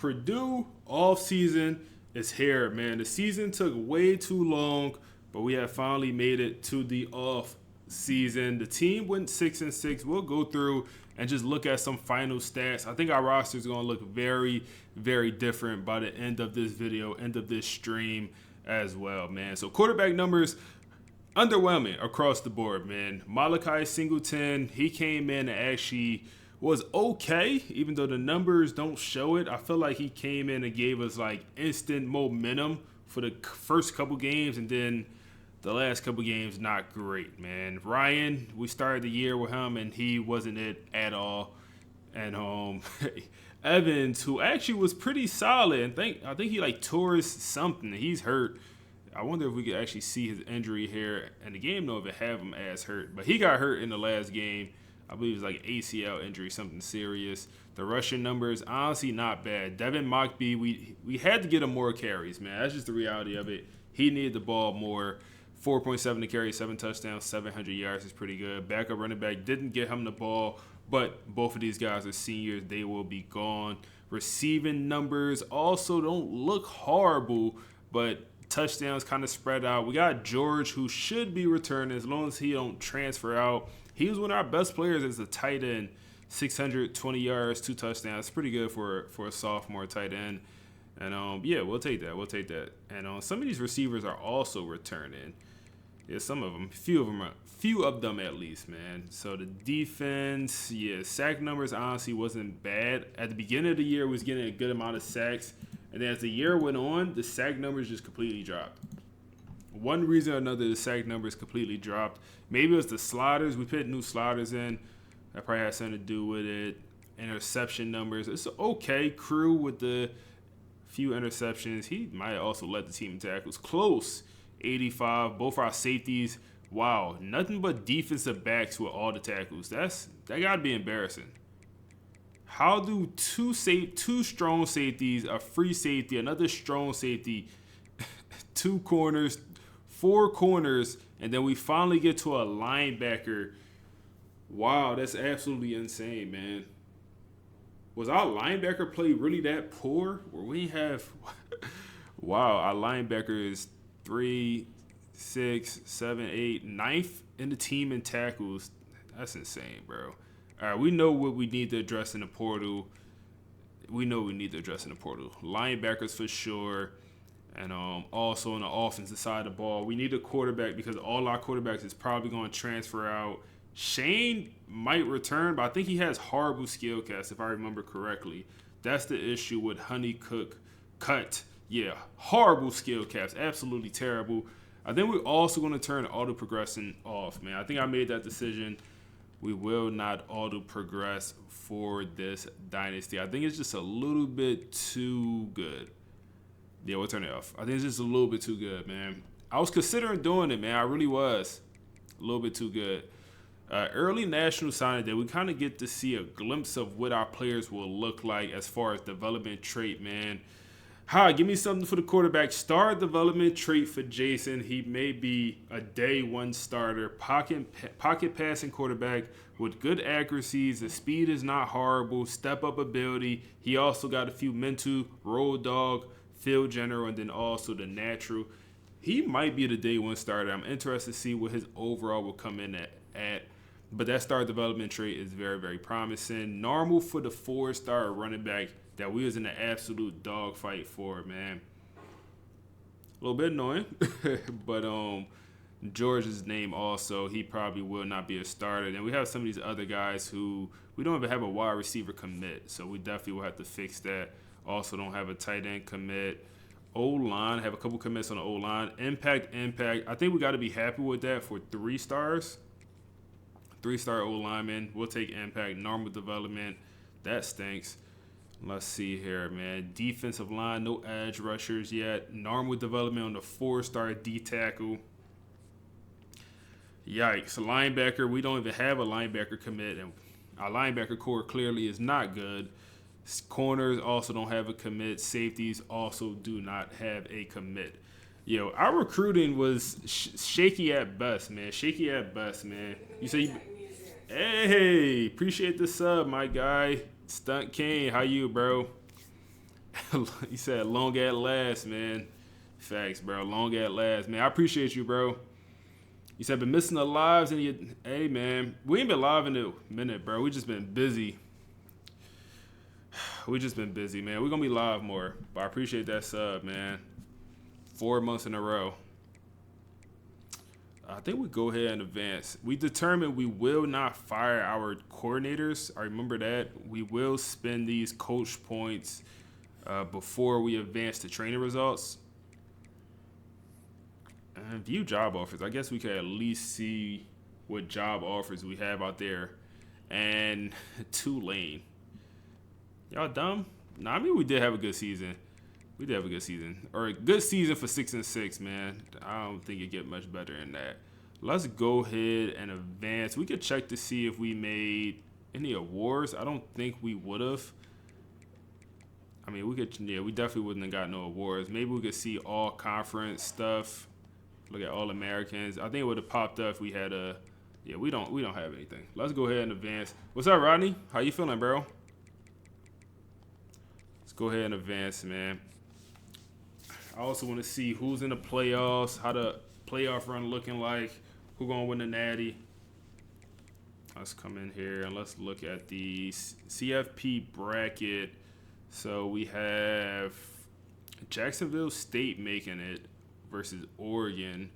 Purdue offseason is here, man. The season took way too long, but we have finally made it to the off season. The team went 6-6. We'll go through and just look at some final stats. I think our roster is going to look very, very different by the end of this video, end of this stream as well, man. So quarterback numbers, underwhelming across the board, man. Malachi Singleton, he came in and actually was okay, even though the numbers don't show it. I feel like he came in and gave us like instant momentum for the first couple games, and then the last couple games not great, man. Ryan, we started the year with him and he wasn't it at all. And Evans, who actually was pretty solid, and I think he like tore something. He's hurt. I wonder if we could actually see his injury here. And the game don't even have him as hurt, but he got hurt in the last game. I believe it was like ACL injury, something serious. The rushing numbers, honestly, not bad. Devin Mockbee, we had to get him more carries, man. That's just the reality of it. He needed the ball more. 4.7 to carry, 7 touchdowns, 700 yards is pretty good. Backup running back didn't get him the ball, but both of these guys are seniors. They will be gone. Receiving numbers also don't look horrible, but touchdowns kind of spread out. We got George, who should be returning as long as he don't transfer out. He was one of our best players as a tight end. 620 yards, 2 touchdowns. Pretty good for a sophomore tight end. And yeah, we'll take that. We'll take that. And some of these receivers are also returning. Yeah, some of them, few of them at least, man. So the defense, yeah, sack numbers honestly wasn't bad. At the beginning of the year, was getting a good amount of sacks, and then as the year went on, the sack numbers just completely dropped. One reason or another, the sack numbers completely dropped. Maybe it was the sliders. We put new sliders in. That probably had something to do with it. Interception numbers. It's okay. Crew with the few interceptions. He might have also led the team in tackles. Close. 85. Both our safeties. Wow. Nothing but defensive backs with all the tackles. That got to be embarrassing. How do two strong safeties, a free safety, another strong safety, 2 corners, 4 corners, and then we finally get to a linebacker? Wow, that's absolutely insane, man. Was our linebacker play really that poor? Or we have wow, our linebacker is 3, 6, 7, 8, 9th in the team in tackles. That's insane, bro. All right, we know what we need to address in the portal. Linebackers for sure. And also on the offensive side of the ball, we need a quarterback because all our quarterbacks is probably going to transfer out. Shane might return, but I think he has horrible skill caps, if I remember correctly. That's the issue with Honeycook cut. Yeah, horrible skill caps, absolutely terrible. I think we're also going to turn auto progressing off, man. I think I made that decision. We will not auto progress for this dynasty. I think it's just a little bit too good. Yeah, we'll turn it off. I think it's just a little bit too good, man. I was considering doing it, man. I really was. A little bit too good. Early national signing day, we kind of get to see a glimpse of what our players will look like as far as development trait, man. Hi, give me something for the quarterback. Star development trait for Jason. He may be a day 1 starter. Pocket passing quarterback with good accuracies. The speed is not horrible. Step up ability. He also got a few mental, road dog, field general, and then also the natural. He might be the day 1 starter. I'm interested to see what his overall will come in at. But that star development trait is very, very promising. Normal for the 4-star running back that we was in an absolute dogfight for, man. A little bit annoying. But George's name also, he probably will not be a starter. And we have some of these other guys who we don't even have a wide receiver commit. So we definitely will have to fix that. Also don't have a tight end commit. O-line, have a couple commits on the O-line. Impact. I think we got to be happy with that for 3 stars. 3-star O-lineman. We'll take impact. Normal development. That stinks. Let's see here, man. Defensive line, no edge rushers yet. Normal development on the 4-star D-tackle. Yikes. Linebacker, we don't even have a linebacker commit. And our linebacker core clearly is not good. Corners also don't have a commit. Safeties also do not have a commit. Yo, our recruiting was shaky at best, man. You say, hey, appreciate the sub, my guy. Stunt King, how you, bro? He said, long at last, man. Facts, bro. Long at last, man. I appreciate you, bro. You said, been missing the lives, and you, hey, man, we ain't been live in a minute, bro. We just been busy. We just been busy, man. We're gonna be live more, but I appreciate that sub, man. 4 months in a row. I think we go ahead and advance. We determined we will not fire our coordinators. I remember that. We will spend these coach points before we advance to training results. And view job offers. I guess we could at least see what job offers we have out there. And Tulane. Y'all dumb? Nah, I mean, we did have a good season. We did have a good season. Or a good season for 6-6, man. I don't think it get much better than that. Let's go ahead and advance. We could check to see if we made any awards. I don't think we would have. I mean, we could, yeah, we definitely wouldn't have got no awards. Maybe we could see all conference stuff. Look at all Americans. I think it would have popped up if we had a, yeah, we don't have anything. Let's go ahead and advance. What's up, Rodney? How you feeling, bro? Let's go ahead and advance, man. I also want to see who's in the playoffs, how the playoff run looking like, who gonna win the Natty. Let's come in here and let's look at the CFP bracket. So we have Jacksonville State making it versus Oregon.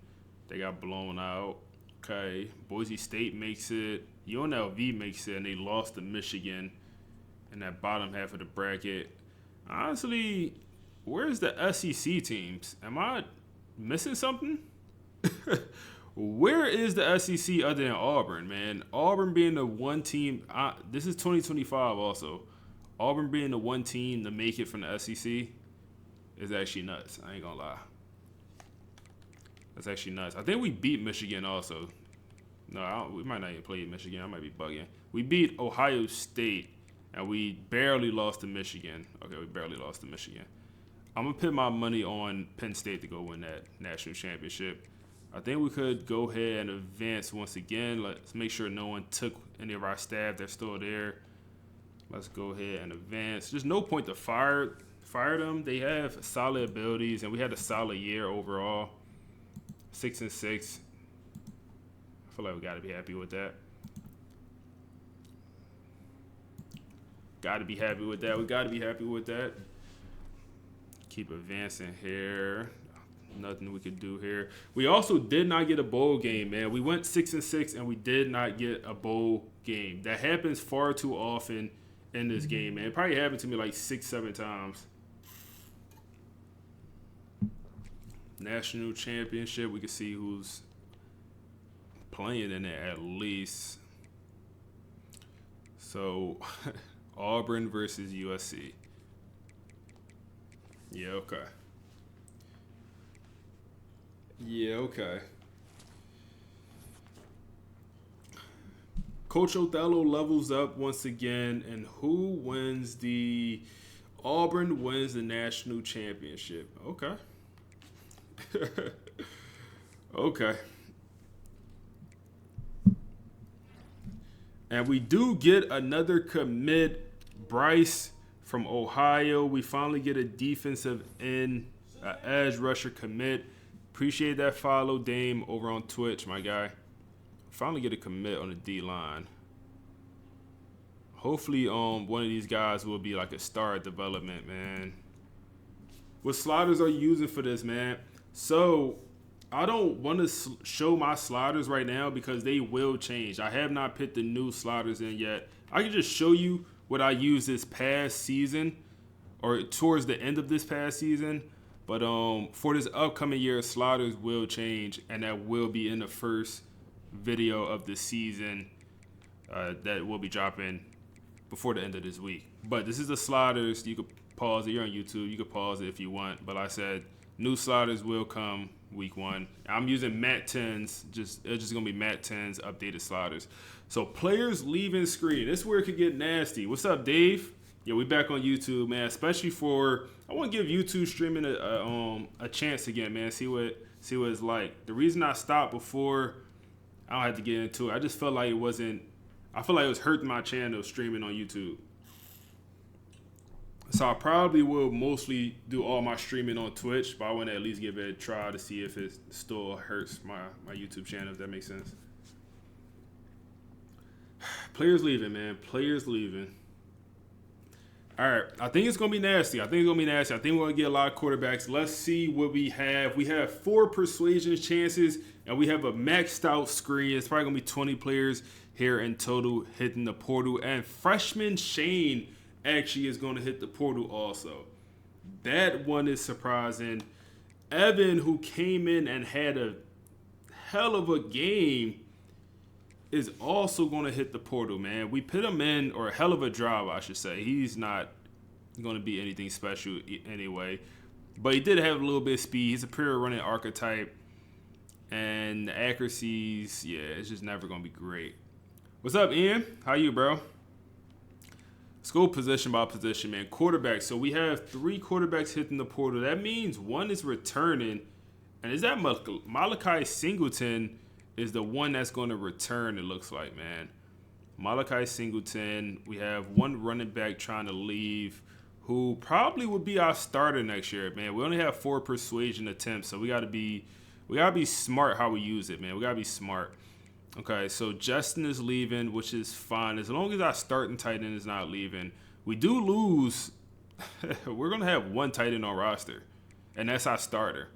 They got blown out. Okay, Boise State makes it. UNLV makes it, and they lost to Michigan in that bottom half of the bracket. Honestly, where's the SEC teams? Am I missing something? Where is the SEC other than Auburn, man? Auburn being the one team. This is 2025 also. Auburn being the one team to make it from the SEC is actually nuts. I ain't gonna lie. That's actually nuts. I think we beat Michigan also. No, we might not even play Michigan. I might be bugging. We beat Ohio State, and we barely lost to Michigan. Okay, we barely lost to Michigan. I'm going to put my money on Penn State to go win that national championship. I think we could go ahead and advance once again. Let's make sure no one took any of our staff that's still there. Let's go ahead and advance. There's no point to fire them. They have solid abilities, and we had a solid year overall. 6-6. I feel like we got to be happy with that. Got to be happy with that. We got to be happy with that. Keep advancing here. Nothing we could do here. We also did not get a bowl game, man. We went 6-6, and we did not get a bowl game. That happens far too often in this game, man. It probably happened to me like 6-7 times. National championship, we can see who's playing in it at least. So, Auburn versus USC. Yeah, okay. Yeah, okay. Coach Othello levels up once again, and who wins the Auburn wins the national championship. Okay. Okay. And we do get another commit, Bryce from Ohio. We finally get a defensive end, edge rusher commit. Appreciate that follow, Dame, over on Twitch, my guy. Finally get a commit on the D-line. Hopefully, one of these guys will be like a star at development, man. What sliders are you using for this, man? So, I don't want to show my sliders right now because they will change. I have not put the new sliders in yet. I can just show you what I used this past season or towards the end of this past season. But for this upcoming year, sliders will change, and that will be in the first video of the season that will be dropping before the end of this week. But this is the sliders. You could pause it. You're on YouTube. You could pause it if you want. But like I said, new sliders will come week 1. I'm using Mat 10s. It's just going to be Mat 10s updated sliders. So players leaving screen. This is where it could get nasty. What's up, Dave? Yeah, we back on YouTube, man. Especially for, I want to give YouTube streaming a chance again, man. See what it's like. The reason I stopped before, I don't have to get into it. I just felt like it wasn't. I feel like it was hurting my channel streaming on YouTube. So I probably will mostly do all my streaming on Twitch, but I want to at least give it a try to see if it still hurts my YouTube channel, if that makes sense. Players leaving, man. Players leaving. All right. I think it's going to be nasty. I think we're going to get a lot of quarterbacks. Let's see what we have. We have 4 persuasion chances, and we have a maxed out screen. It's probably going to be 20 players here in total hitting the portal. And freshman Shane actually is going to hit the portal also. That one is surprising. Evan, who came in and had a hell of a game, is also going to hit the portal, man. We put him in, or a hell of a job, I should say. He's not going to be anything special anyway. But he did have a little bit of speed. He's a pure running archetype. And the accuracies, yeah, it's just never going to be great. What's up, Ian? How you, bro? Let's go position by position, man. Quarterback. So we have 3 quarterbacks hitting the portal. That means 1 is returning. And is that Malachi Singleton is the one that's going to return, it looks like, man. Malachi Singleton. We have 1 running back trying to leave who probably would be our starter next year, man. We only have 4 persuasion attempts, so we gotta be smart how we use it, man. We gotta be smart. Okay, so Justin is leaving, which is fine. As long as our starting tight end is not leaving. We do lose. We're going to have 1 tight end on roster, and that's our starter.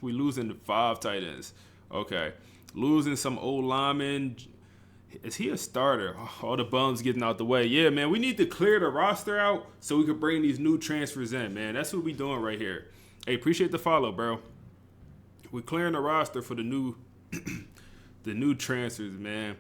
We losing 5 tight ends. Okay, losing some old linemen. Is he a starter? All the bums getting out the way. Yeah, man, we need to clear the roster out so we can bring these new transfers in, man. That's what we doing right here. Hey, appreciate the follow, bro. We're clearing the roster for the new the new transfers, man.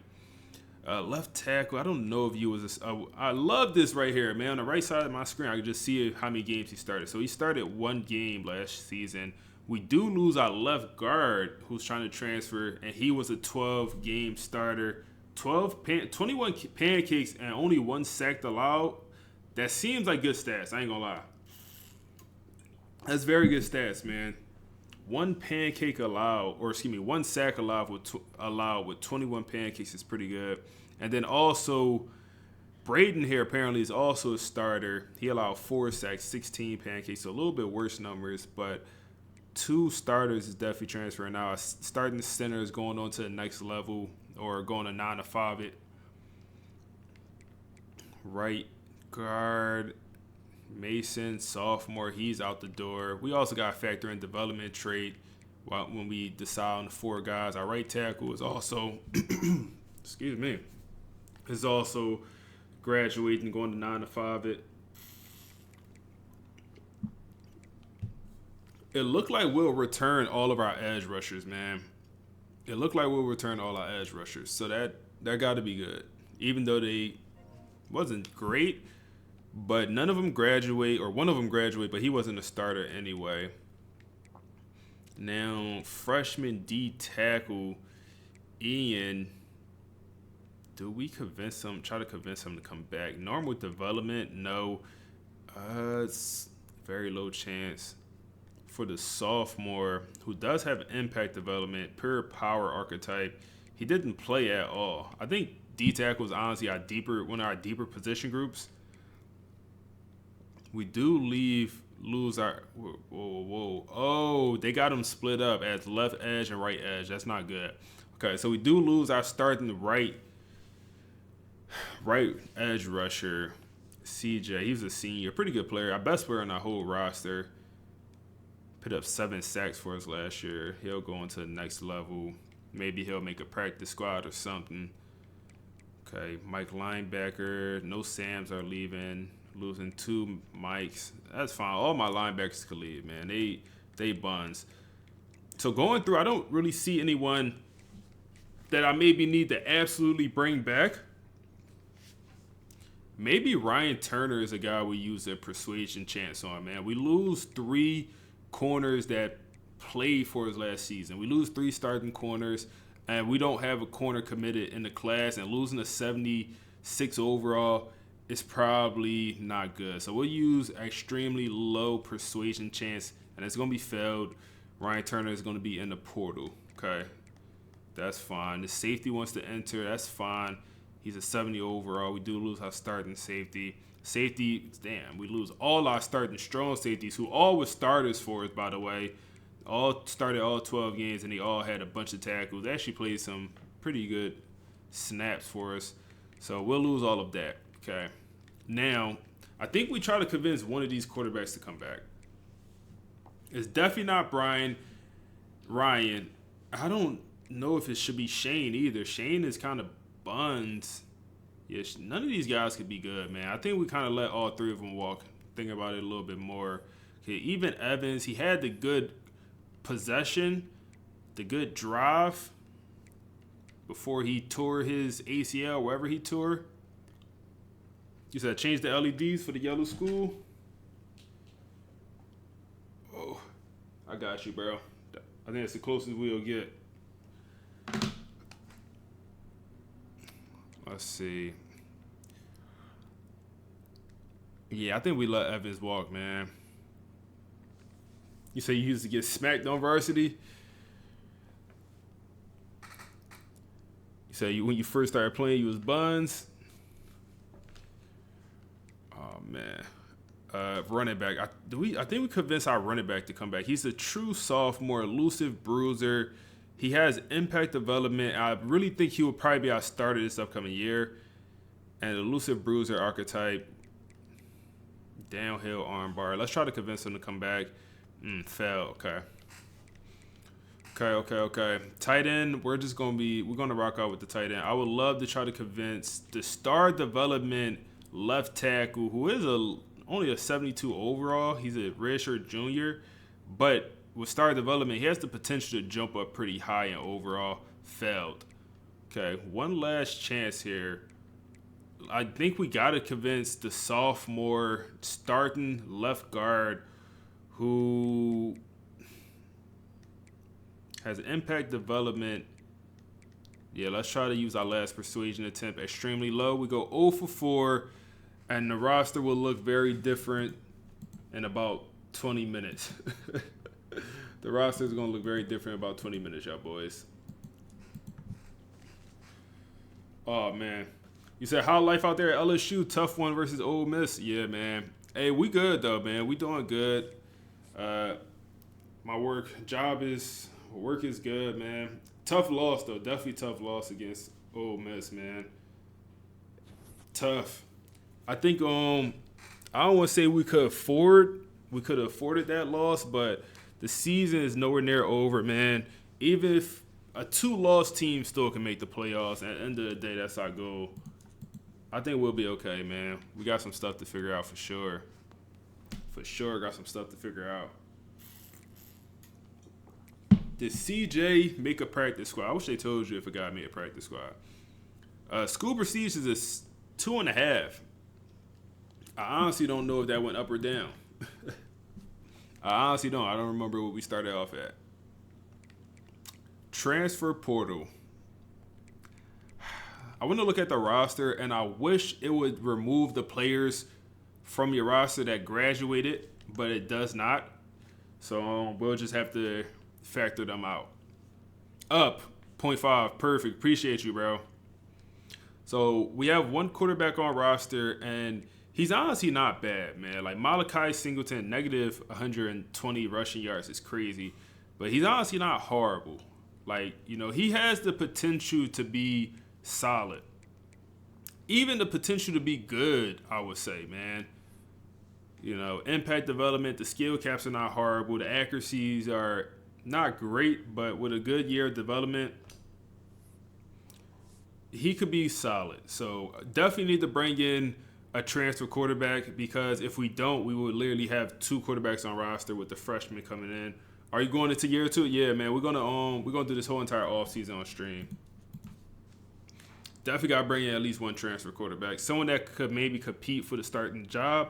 Left tackle. I don't know if you was. I love this right here, man. On the right side of my screen, I can just see how many games he started. So he started 1 game last season. We do lose our left guard, who's trying to transfer, and he was a 12-game starter. 21 pancakes and only 1 sack allowed. That seems like good stats. I ain't gonna lie. That's very good stats, man. 1 pancake allowed, or excuse me, 1 sack allowed with 21 pancakes is pretty good. And then also, Braden here apparently is also a starter. He allowed 4 sacks, 16 pancakes, so a little bit worse numbers, but 2 starters is definitely transferring now. Starting center is going on to the next level, or going to 9 to 5 it. Right guard. Mason, sophomore, he's out the door. We also got to factor in development trait when we decide on the 4 guys. Our right tackle is also, excuse me, is also graduating, going to 9 to 5 it. It looked like we'll return all of our edge rushers, man. It looked like we'll return all our edge rushers. So that got to be good. Even though they wasn't great, but none of them graduate, or one of them graduate, but he wasn't a starter anyway. Now, freshman D tackle, Ian, do we try to convince him to come back? Normal development, no. It's very low chance. For the sophomore, who does have impact development, pure power archetype, he didn't play at all. I think D tackle is honestly one of our deeper position groups. We do lose our. Whoa. Oh, they got him split up as left edge and right edge. That's not good. Okay, so we do lose our starting right edge rusher, CJ. He's a senior, pretty good player. Our best player on our whole roster. Put up 7 sacks for us last year. He'll go into the next level. Maybe he'll make a practice squad or something. Okay, Mike linebacker. No Sams are leaving. Losing 2 Mikes. That's fine. All my linebackers could leave, man. They buns. So going through, I don't really see anyone that I maybe need to absolutely bring back. Maybe Ryan Turner is a guy we use a persuasion chance on, man. We lose 3 corners that played for us last season. We lose 3 starting corners, and we don't have a corner committed in the class, and losing a 76 overall is probably not good. So we'll use extremely low persuasion chance, and it's going to be failed. Ryan Turner is going to be in the portal. Okay, that's fine. The safety wants to enter. That's fine. He's a 70 overall. We do lose our starting safety. Safety, damn, we lose all our starting strong safeties, who all were starters for us, by the way. All started all 12 games, and they all had a bunch of tackles. They actually played some pretty good snaps for us. So we'll lose all of that, okay? Now, I think we try to convince one of these quarterbacks to come back. It's definitely not Ryan. I don't know if it should be Shane either. Shane is kind of buns. Yeah, none of these guys could be good, man. I think we kind of let all three of them walk. Think about it a little bit more. Okay, even Evans, he had the good possession, the good drive before he tore his ACL, wherever he tore. You said change the LEDs for the yellow school? Oh, I got you, bro. I think it's the closest we'll get. Let's see. Yeah, I think we let Evans walk, man. You say you used to get smacked on varsity? You say when you first started playing, you was buns? Oh, man. Running back. I think we convinced our running back to come back. He's a true sophomore, elusive bruiser. He has impact development. I really think he will probably be our starter this upcoming year. And elusive bruiser archetype. Downhill armbar. Let's try to convince him to come back. Fail. Okay. Tight end. We're going to rock out with the tight end. I would love to try to convince the star development left tackle, who is only a 72 overall. He's a redshirt junior, but with star development, he has the potential to jump up pretty high in overall. Failed. Okay, one last chance here. I think we got to convince the sophomore starting left guard who has impact development. Yeah, let's try to use our last persuasion attempt extremely low. We go 0 for 4, and the roster will look very different in about 20 minutes. The roster is going to look very different in about 20 minutes, y'all boys. Oh, man. You said, how life out there at LSU? Tough one versus Ole Miss. Yeah, man. Hey, we good, though, man. We doing good. My work is good, man. Tough loss, though. Definitely tough loss against Ole Miss, man. Tough. I think I don't want to say we could have afforded that loss, but the season is nowhere near over, man. Even if a 2-loss team still can make the playoffs, at the end of the day, that's our goal. I think we'll be okay, man. We got some stuff to figure out for sure. For sure, got some stuff to figure out. Did CJ make a practice squad? I wish they told you if a guy made a practice squad. School procedures is 2.5. I honestly don't know if that went up or down. I honestly don't. I don't remember what we started off at. Transfer portal. I want to look at the roster, and I wish it would remove the players from your roster that graduated, but it does not. So we'll just have to factor them out. Up 0.5. Perfect. Appreciate you, bro. So we have one quarterback on roster, and he's honestly not bad, man. Like Malachi Singleton, negative 120 rushing yards is crazy, but he's honestly not horrible. Like, he has the potential to be solid. Even the potential to be good, I would say, man. Impact development, the skill caps are not horrible. The accuracies are not great, but with a good year of development, he could be solid. So definitely need to bring in a transfer quarterback, because if we don't, we would literally have 2 quarterbacks on roster with the freshman coming in. Are you going into year 2? Yeah, man. We're gonna do this whole entire offseason on stream. Definitely got to bring in at least one transfer quarterback. Someone that could maybe compete for the starting job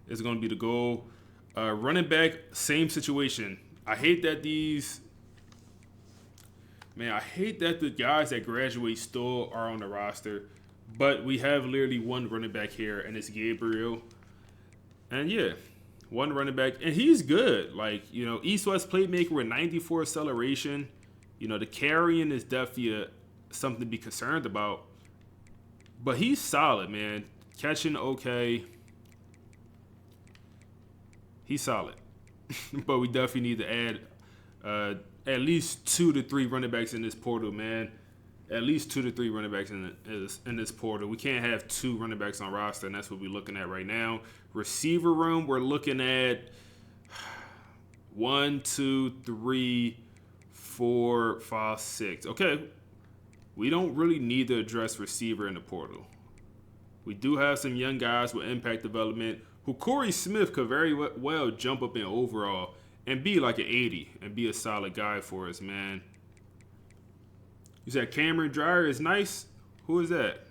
is going to be the goal. Running back, same situation. I hate that the guys that graduate still are on the roster. But we have literally one running back here, and it's Gabriel. And yeah, one running back. And he's good. Like, East-West playmaker with 94 acceleration. The carrying is definitely something to be concerned about. But he's solid, man. Catching okay. He's solid. But we definitely need to add at least 2 to 3 running backs in this portal, man. At least 2 to 3 running backs in this portal. We can't have 2 running backs on roster, and that's what we're looking at right now. Receiver room, we're looking at 1, 2, 3, 4, 5, 6. Okay, we don't really need to address receiver in the portal. We do have some young guys with impact development who Corey Smith could very well jump up in overall and be like an 80 and be a solid guy for us, man. You said Cameron Dreyer is nice? Who is that?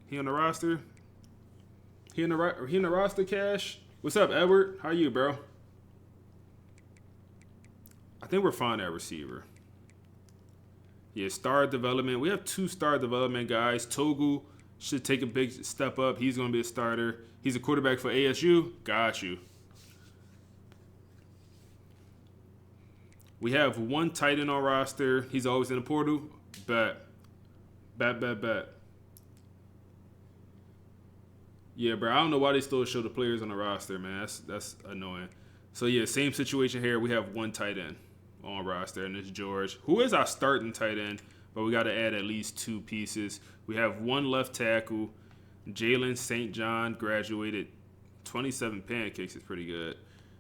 He on the roster? He in the roster, Cash? What's up, Edward? How you, bro? I think we're fine at receiver. Yeah, star development. We have 2 star development guys. Togu should take a big step up. He's going to be a starter. He's a quarterback for ASU. Got you. We have 1 tight end on roster. He's always in the portal. Bet. Yeah, bro. I don't know why they still show the players on the roster, man. That's annoying. So, yeah, same situation here. We have 1 tight end on roster, and it's George, who is our starting tight end, but we got to add at least 2 pieces. We have 1 left tackle. Jalen St. John graduated 27 pancakes is pretty good.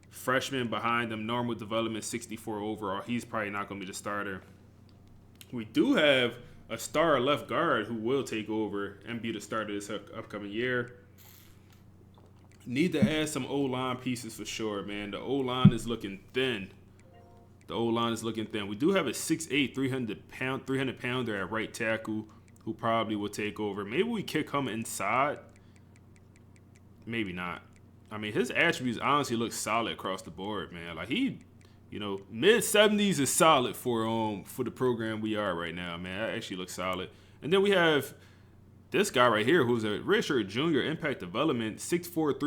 Freshman behind him, normal development, 64 overall. He's probably not going to be the starter. We do have a star left guard who will take over and be the starter this upcoming year. Need to add some O-line pieces for sure, man. The O-line is looking thin. We do have a 6'8", 300 pounder at right tackle who probably will take over. Maybe we kick him inside. Maybe not. I mean, his attributes honestly look solid across the board, man. Like mid-70s is solid for the program we are right now, man. That actually looks solid. And then we have this guy right here who's a redshirt junior, impact development, 6'4",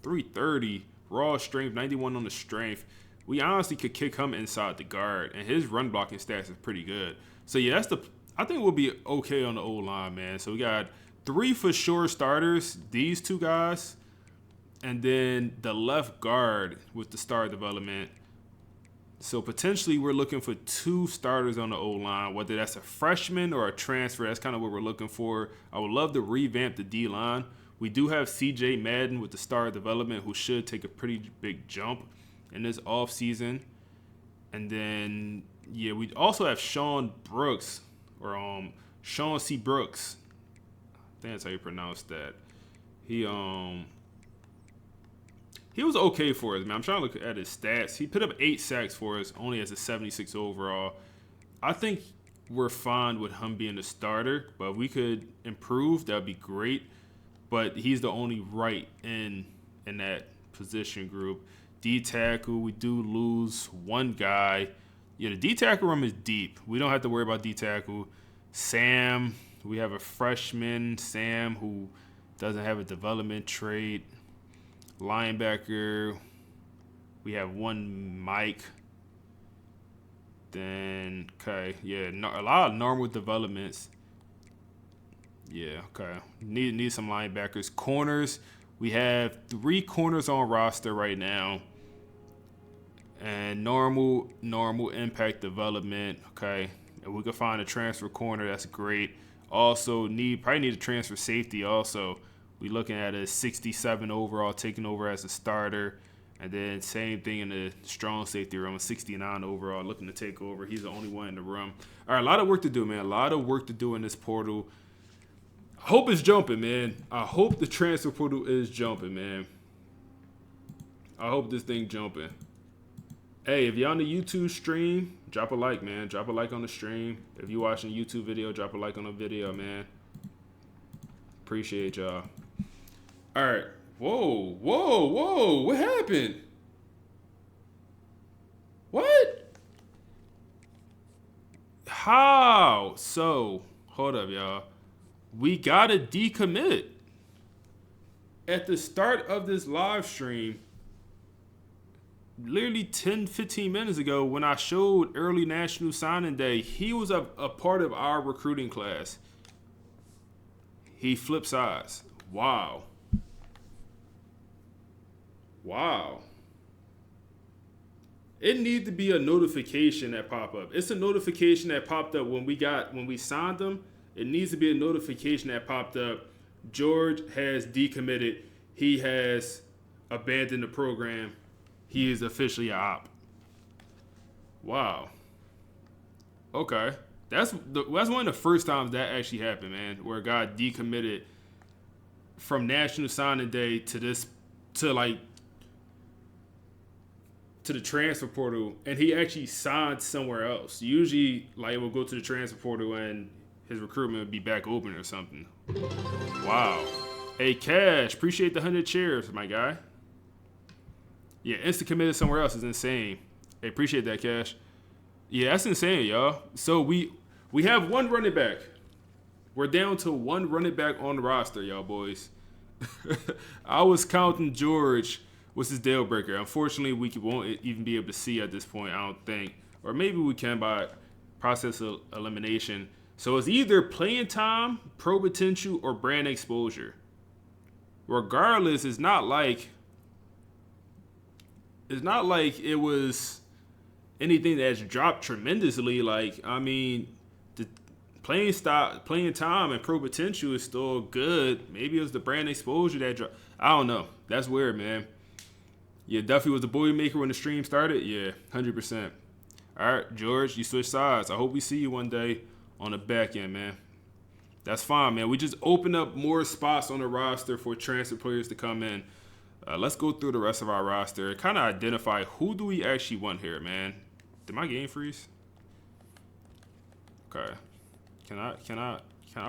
330, raw strength, 91 on the strength. We honestly could kick him inside the guard, and his run blocking stats is pretty good. So yeah, I think we'll be okay on the O-line, man. So we got 3 for sure starters, these 2 guys, and then the left guard with the star development. So potentially we're looking for 2 starters on the O-line, whether that's a freshman or a transfer. That's kind of what we're looking for. I would love to revamp the D-line. We do have CJ Madden with the star development who should take a pretty big jump in this offseason. And then, yeah, we also have Sean Brooks, or Sean C. Brooks. I think that's how you pronounce that. He was okay for us, man. I'm trying to look at his stats. He put up 8 sacks for us, only as a 76 overall. I think we're fine with him being the starter, but if we could improve, that would be great. But he's the only right in that position group. D-tackle, we do lose 1 guy. Yeah, the D-tackle room is deep. We don't have to worry about D-tackle. Sam, we have a freshman, Sam, who doesn't have a development trait. Linebacker, we have 1 Mike. Then, okay, yeah, a lot of normal developments. Yeah, okay. Need some linebackers. Corners, we have 3 corners on roster right now. And normal impact development, okay. If we could find a transfer corner, that's great. Also, probably need a transfer safety also. We looking at a 67 overall, taking over as a starter. And then same thing in the strong safety room, a 69 overall, looking to take over. He's the only one in the room. All right, a lot of work to do, man. A lot of work to do in this portal. I hope it's jumping, man. I hope the transfer portal is jumping, man. I hope this thing jumping. Hey, if you're on the YouTube stream, drop a like, man. Drop a like on the stream. If you're watching a YouTube video, drop a like on the video, man. Appreciate y'all. All right. Whoa. What happened? What? How? So, hold up, y'all. We got to decommit. At the start of this live stream, literally 10, 15 minutes ago, when I showed early National Signing Day, he was a part of our recruiting class. He flipped sides. Wow. Wow. It needs to be a notification that pop up. It's a notification that popped up when we signed them. It needs to be a notification that popped up. George has decommitted. He has abandoned the program. He is officially a op. Wow. Okay. That's one of the first times that actually happened, man, where a guy decommitted from National Signing Day to the transfer portal, and he actually signed somewhere else. Usually, like, it will go to the transfer portal and his recruitment would be back open or something. Wow. Hey, Cash, appreciate the 100 shares, my guy. Yeah, instant committed somewhere else is insane. Hey, appreciate that, Cash. Yeah, that's insane, y'all. So we have one running back. We're down to one running back on the roster, y'all boys. I was counting George was his deal breaker. Unfortunately, we won't even be able to see at this point, I don't think. Or maybe we can by process of elimination. So it's either playing time, pro potential, or brand exposure. Regardless, it's not like it was anything that's dropped tremendously. Like, I mean, the playing time and pro potential is still good. Maybe it was the brand exposure that dropped. I don't know. That's weird, man. Yeah, Duffy was the boilermaker when the stream started. Yeah, 100%. All right, George, you switch sides. I hope we see you one day on the back end, man. That's fine, man. We just open up more spots on the roster for transfer players to come in. Let's go through the rest of our roster and kind of identify who do we actually want here, man. Did my game freeze? Okay. Can I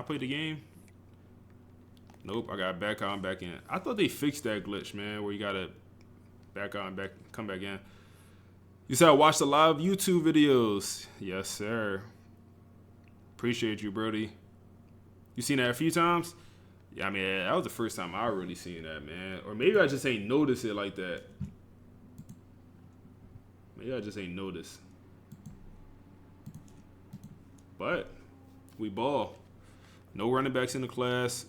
play the game? Nope. I got back on, back in. I thought they fixed that glitch, man, where you gotta back on, come back in. You said watch the live YouTube videos. Yes, sir. Appreciate you, Brody. You seen that a few times? Yeah, I mean, that was the first time I really seen that, man. Or maybe I just ain't noticed it like that. Maybe I just ain't noticed. But we ball. No running backs in the class.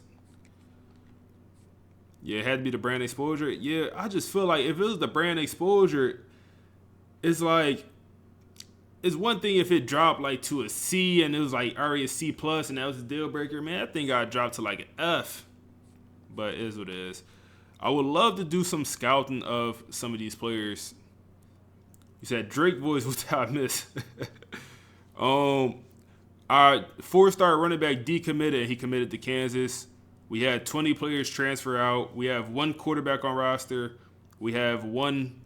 Yeah, it had to be the brand exposure. Yeah, I just feel like if it was the brand exposure, it's like, it's one thing if it dropped like to a C and it was like already a C plus and that was a deal breaker. Man, that thing got dropped to like an F. But it is what it is. I would love to do some scouting of some of these players. You said Drake voice, what did I miss? Our 4-star running back decommitted. He committed to Kansas. We had 20 players transfer out. We have one quarterback on roster. We have one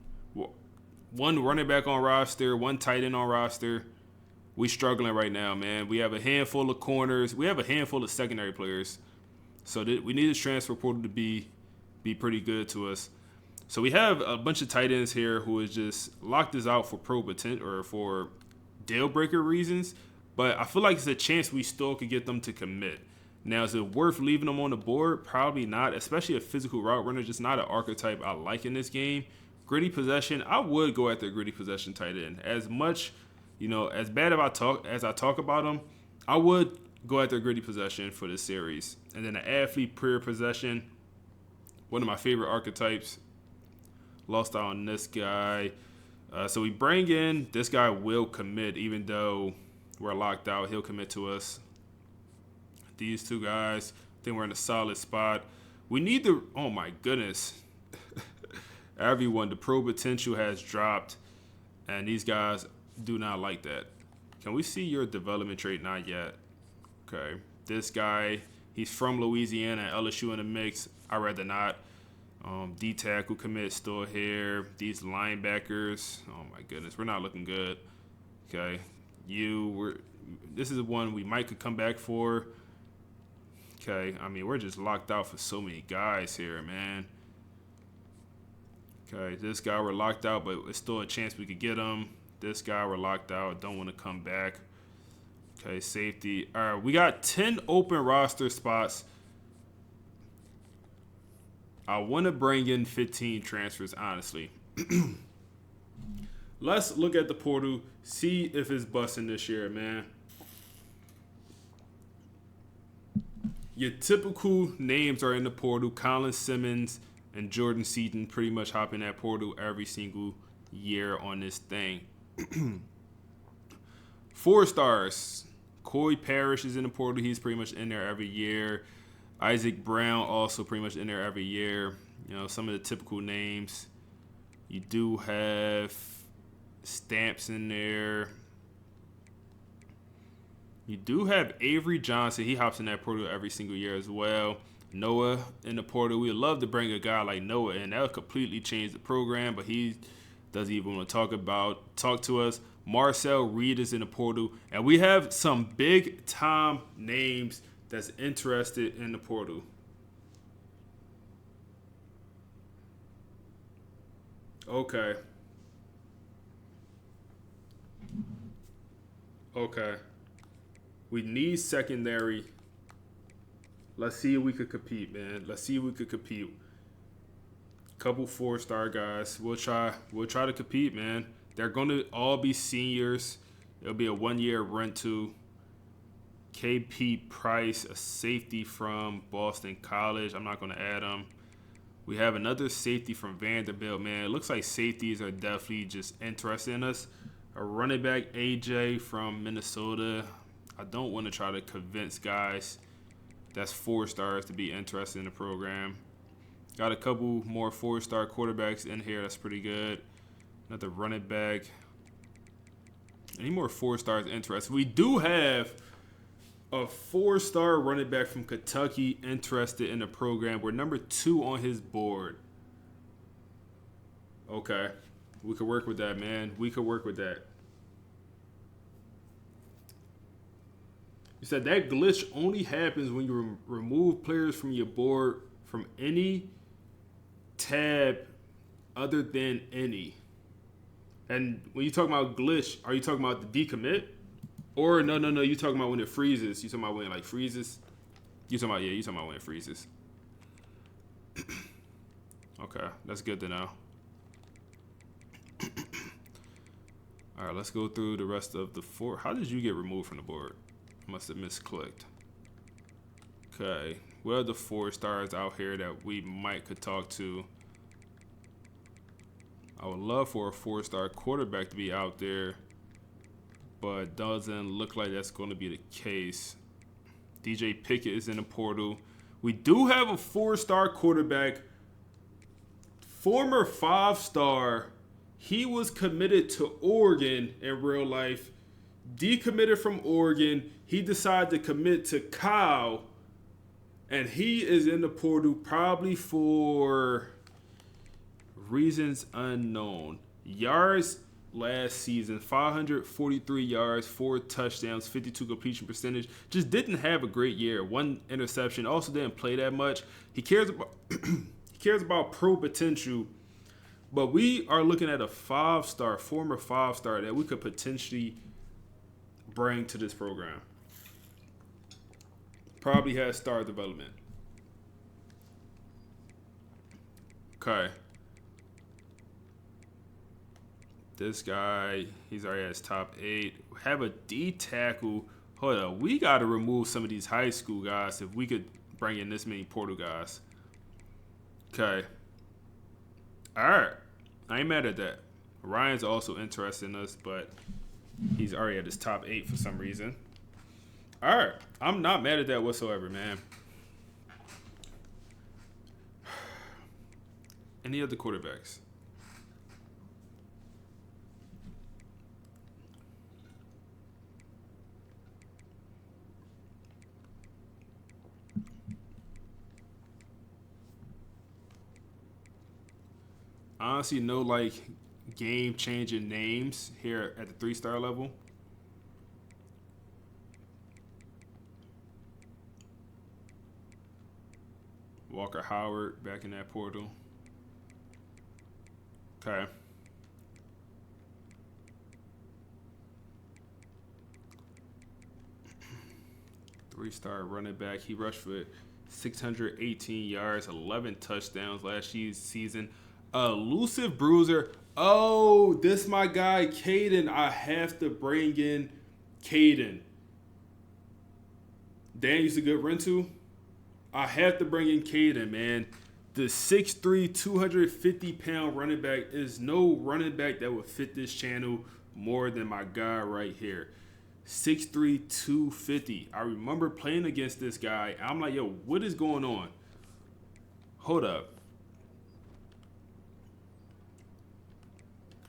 running back on roster, one tight end on roster. We struggling right now, man. We have a handful of corners. We have a handful of secondary players. So we need this transfer portal to be pretty good to us. So we have a bunch of tight ends here who is just locked us out for pro potential or for deal breaker reasons. But I feel like it's a chance we still could get them to commit. Now, is it worth leaving them on the board? Probably not, especially a physical route runner. Just not an archetype I like in this game. Gritty possession, I would go after a gritty possession tight end. As much, as bad as I talk about them, I would go after a gritty possession for this series. And then an athlete pure possession, one of my favorite archetypes. Lost out on this guy. So we bring in, this guy will commit, even though we're locked out. He'll commit to us. These two guys, I think we're in a solid spot. We need to, oh my goodness. Everyone, the pro potential has dropped, and these guys do not like that. Can we see your development trait? Not yet. Okay. This guy, he's from Louisiana, LSU in the mix. I'd rather not. D-tackle commit still here. These linebackers, oh my goodness, we're not looking good. Okay. This is one we might could come back for. Okay. I mean, we're just locked out for so many guys here, man. Okay, this guy we're locked out, but it's still a chance we could get him. This guy we're locked out, don't want to come back. Okay, safety. All right, we got 10 open roster spots. I want to bring in 15 transfers, honestly. Let's look at the portal, see if it's busting this year, man. Your typical names are in the portal. Colin Simmons, And Jordan Seaton pretty much hop in that portal every single year on this thing. 4 stars. Coy Parrish is in the portal. He's pretty much in there every year. Isaac Brown also pretty much in there every year. You know, some of the typical names. You do have Stamps in there. You do have Avery Johnson. He hops in that portal every single year as well. Noah in the portal. We would love to bring a guy like Noah in. That would completely change the program, but he doesn't even want to talk to us. Marcel Reed is in the portal. And we have some big-time names that's interested in the portal. Okay. We need secondary. Let's see if we could compete, man. Let's see if we could compete. Couple 4-star guys. We'll try to compete, man. They're going to all be seniors. It'll be a 1-year rental. KP Price, a safety from Boston College. I'm not going to add him. We have another safety from Vanderbilt, man. It looks like safeties are definitely just interested in us. A running back, AJ from Minnesota. I don't want to try to convince guys that's 4 stars to be interested in the program. Got a couple more 4-star quarterbacks in here. That's pretty good. Another running back. Any more 4 stars interested? We do have a 4-star running back from Kentucky interested in the program. We're number 2 on his board. Okay. We could work with that, man. We could work with that. You said that glitch only happens when you remove players from your board from any tab other than any. And when you talk about glitch, are you talking about the decommit? Or no, you talking about when it freezes. You talking about when it like freezes? You talking about when it freezes. Okay, that's good to know. All right, let's go through the rest of the 4. How did you get removed from the board? Must have misclicked. Okay, what are the 4 stars out here that we could talk to? I would love for a 4-star quarterback to be out there, but doesn't look like that's going to be the case. DJ Pickett is in the portal. We do have a 4-star quarterback, former 5-star. He was committed to Oregon in real life, decommitted from Oregon. He decided to commit to Cal, and he is in the portal probably for reasons unknown. Yards last season, 543 yards, 4 touchdowns, 52 completion percentage. Just didn't have a great year. 1 interception. Also didn't play that much. He cares about pro potential, but we are looking at a 5-star, former 5-star that we could potentially bring to this program. Probably has star development. Okay. This guy, he's already at his top 8. Have a D tackle. Hold up. We got to remove some of these high school guys if we could bring in this many portal guys. Okay. All right. I ain't mad at that. Ryan's also interested in us, but he's already at his top 8 for some reason. All right. I'm not mad at that whatsoever, man. Any other quarterbacks? Honestly, no like game-changing names here at the 3-star level. Walker Howard back in that portal. Okay. Three-star running back. He rushed for 618 yards, 11 touchdowns last season. Elusive bruiser. Oh, this my guy, Caden. I have to bring in Caden. Dan used a good rental. I have to bring in Caden, man. The 6'3", 250-pound running back is no running back that would fit this channel more than my guy right here. 6'3", 250. I remember playing against this guy. I'm like, yo, what is going on? Hold up.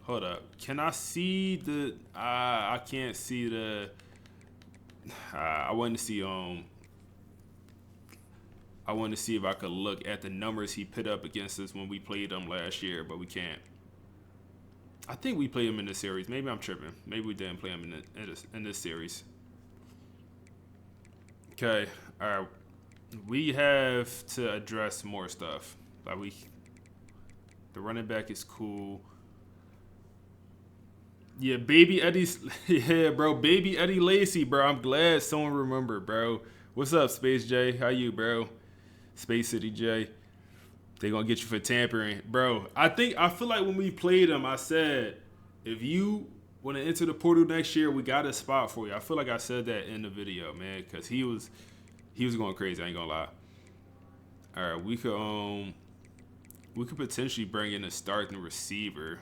Hold up. Can I see the... I can't see the... I wanted to see... I wanted to see if I could look at the numbers he put up against us when we played him last year, but we can't. I think we played him in this series. Maybe I'm tripping. Maybe we didn't play him in this series. Okay. All right. We have to address more stuff. Like the running back is cool. Yeah, Baby Eddie's... Yeah, bro. Baby Eddie Lacy, bro. I'm glad someone remembered, bro. What's up, Space J? How you, bro? Space City J. They gonna get you for tampering. Bro, I feel like when we played him, I said, if you want to enter the portal next year, we got a spot for you. I feel like I said that in the video, man, because he was going crazy, I ain't gonna lie. All right, we could potentially bring in a starting receiver.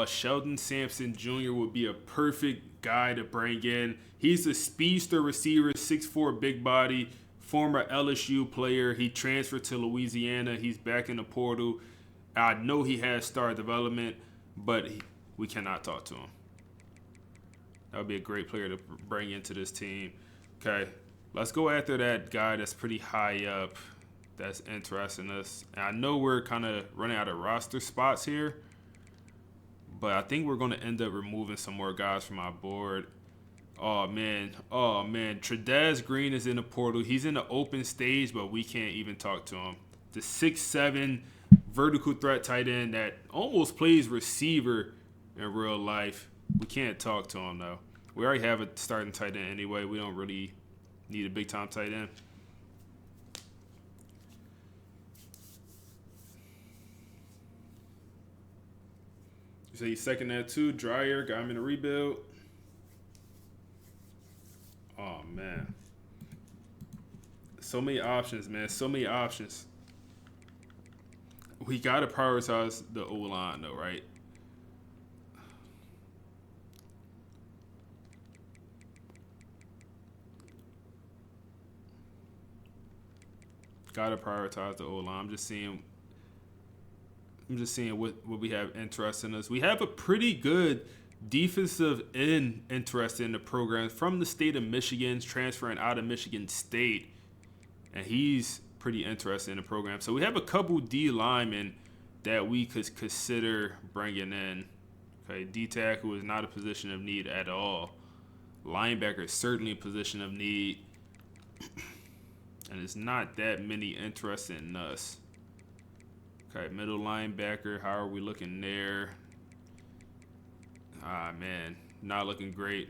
Sheldon Sampson Jr. would be a perfect guy to bring in. He's a speedster receiver, 6'4", big body, former LSU player. He transferred to Louisiana. He's back in the portal. I know he has star development, but we cannot talk to him. That would be a great player to bring into this team. Okay, let's go after that guy that's pretty high up that's interesting us. And I know we're kind of running out of roster spots here, but I think we're going to end up removing some more guys from our board. Oh, man. Tredaz Green is in the portal. He's in the open stage, but we can't even talk to him. The 6'7" vertical threat tight end that almost plays receiver in real life. We can't talk to him, though. We already have a starting tight end anyway. We don't really need a big-time tight end. You say he's second at 2. Dreyer got him in a rebuild. Oh, man. So many options, man. So many options. We got to prioritize the O-line, though, right? Got to prioritize the O-line. I'm just seeing what we have interest in us. We have a pretty good defensive end interest in the program from the state of Michigan, transferring out of Michigan State. And he's pretty interested in the program. So we have a couple D linemen that we could consider bringing in. Okay, D-tackle is not a position of need at all. Linebacker is certainly a position of need. And it's not that many interested in us. Okay, middle linebacker, how are we looking there? Ah, man, not looking great.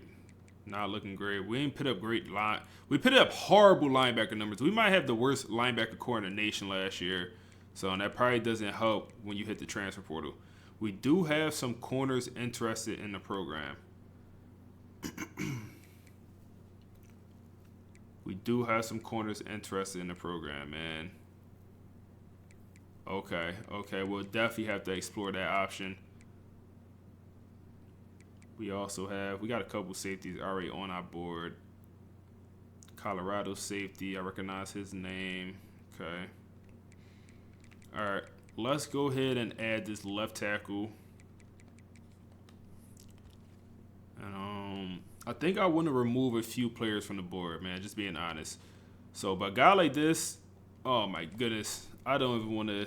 Not looking great. We didn't put up great line. We put up horrible linebacker numbers. We might have the worst linebacker core in the nation last year. So that probably doesn't help when you hit the transfer portal. We do have some corners interested in the program. We do have some corners interested in the program, man. Okay. We'll definitely have to explore that option. We got a couple safeties already on our board. Colorado safety, I recognize his name. Okay. All right, let's go ahead and add this left tackle. And I think I want to remove a few players from the board, man, just being honest. So, but a guy like this, oh my goodness, I don't even want to.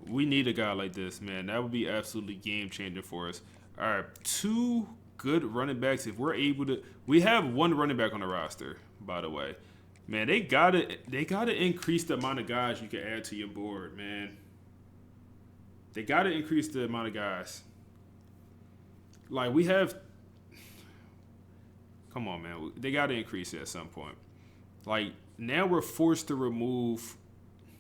We need a guy like this, man. That would be absolutely game changing for us. All right, 2 good running backs. If we're able to, we have 1 running back on the roster, by the way. Man, they gotta increase the amount of guys you can add to your board, man. They gotta increase the amount of guys. Like we have. Come on, man. They gotta increase it at some point. Like now we're forced to remove.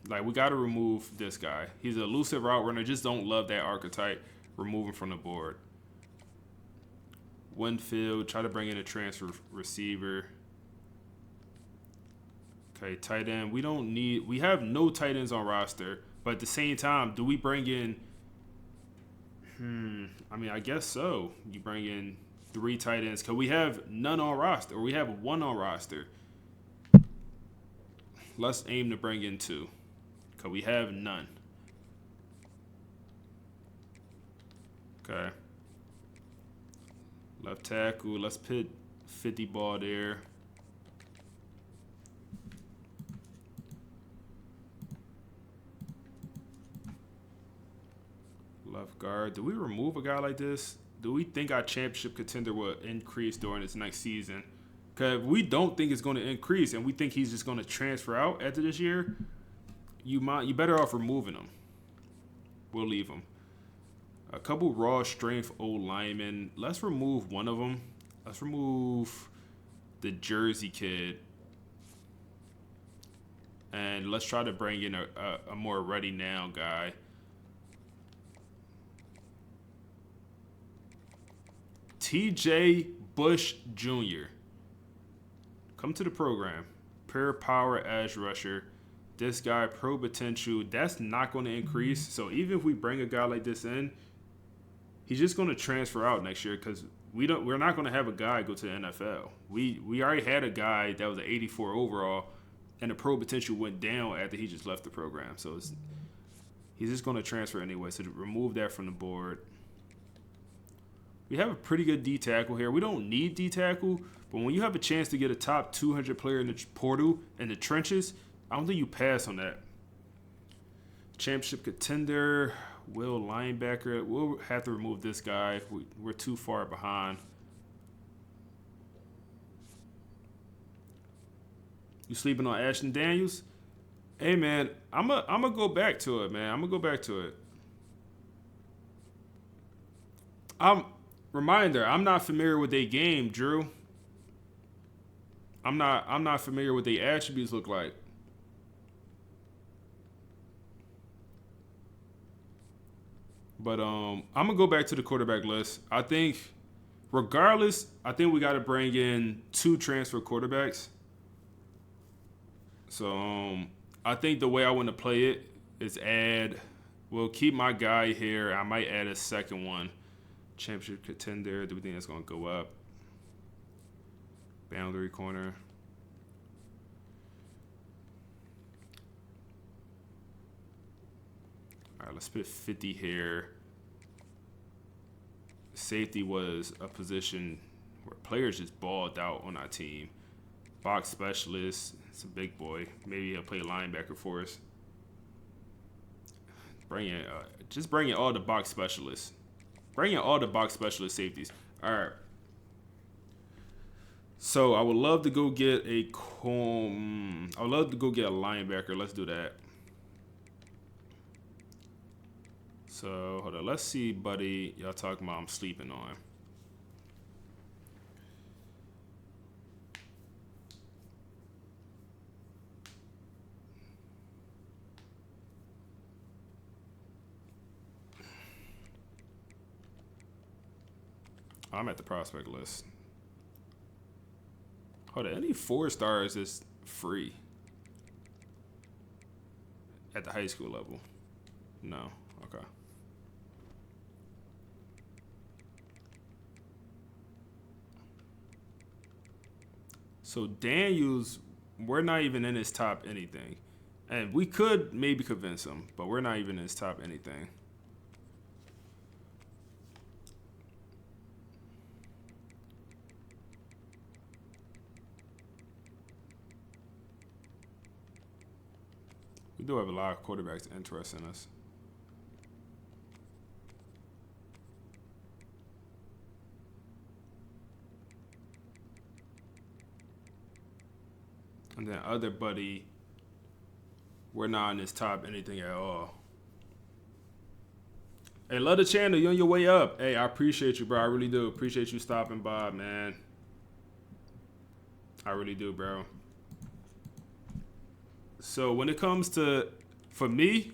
Like we gotta remove this guy. He's an elusive route runner. Just don't love that archetype. Remove him from the board. Winfield, try to bring in a transfer receiver. Okay, tight end. We have no tight ends on roster, but at the same time, do we bring in? I mean, I guess so. You bring in 3 tight ends because we have none on roster, or we have 1 on roster. Let's aim to bring in 2 because we have none. Okay. Left tackle. Let's put 50 ball there. Left guard. Do we remove a guy like this? Do we think our championship contender will increase during this next season? Because we don't think it's going to increase, and we think he's just going to transfer out after this year. You better off removing him. We'll leave him. A couple raw strength old linemen. Let's remove one of them. Let's remove the Jersey kid. And let's try to bring in a more ready now guy. TJ Bush Jr. Come to the program. Pure power edge rusher. This guy, pro potential. That's not going to increase. So even if we bring a guy like this in, he's just going to transfer out next year because we're not going to have a guy go to the NFL. We already had a guy that was an 84 overall, and the pro potential went down after he just left the program. So he's just going to transfer anyway. So to remove that from the board. We have a pretty good D tackle here. We don't need D tackle, but when you have a chance to get a top 200 player in the portal in the trenches, I don't think you pass on that. Championship contender, will linebacker. We'll have to remove this guy. We're too far behind. You sleeping on Ashton Daniels? Hey, man, I'm gonna go back to it, man. I'm going to go back to it. Reminder, I'm not familiar with their game, Drew. I'm not familiar with their attributes look like. But I'm gonna go back to the quarterback list. I think, regardless, I think we got to bring in 2 transfer quarterbacks. So I think the way I want to play it is we'll keep my guy here. I might add a second one. Championship contender. Do we think that's going to go up? Boundary corner. All right, let's put 50 here. Safety was a position where players just balled out on our team. Box specialist. It's a big boy. Maybe he'll play linebacker for us. Just bring in all the box specialists. Bring in all the box specialist safeties. All right. So I would love to go get a linebacker. Let's do that. So hold on. Let's see, buddy. Y'all talking about I'm sleeping on. I'm at the prospect list. Hold on, any 4 stars is free at the high school level? No. Okay. So Daniels, we're not even in his top anything. And we could maybe convince him, but we're not even in his top anything. We do have a lot of quarterbacks interested in us. And then other buddy, we're not in his top anything at all. Hey, love the channel. You're on your way up. Hey, I appreciate you, bro. I really do. Appreciate you stopping by, man. I really do, bro. So when it comes to, for me,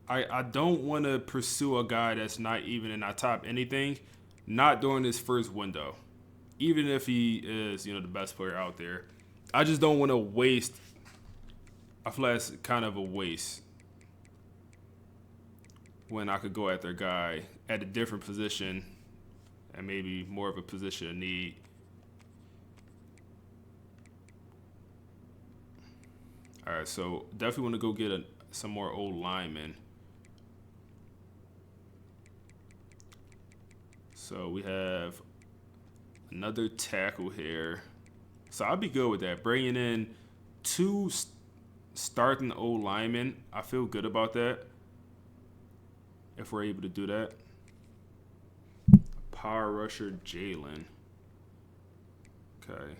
I don't want to pursue a guy that's not even in our top anything, not during his first window. Even if he is, the best player out there. I just don't want to waste. I feel like it's kind of a waste when I could go after a guy at a different position and maybe more of a position of need. All right, so definitely want to go get some more old linemen. So we have another tackle here. So I'll be good with that. Bringing in 2 starting old linemen. I feel good about that. If we're able to do that. Power rusher Jalen. Okay.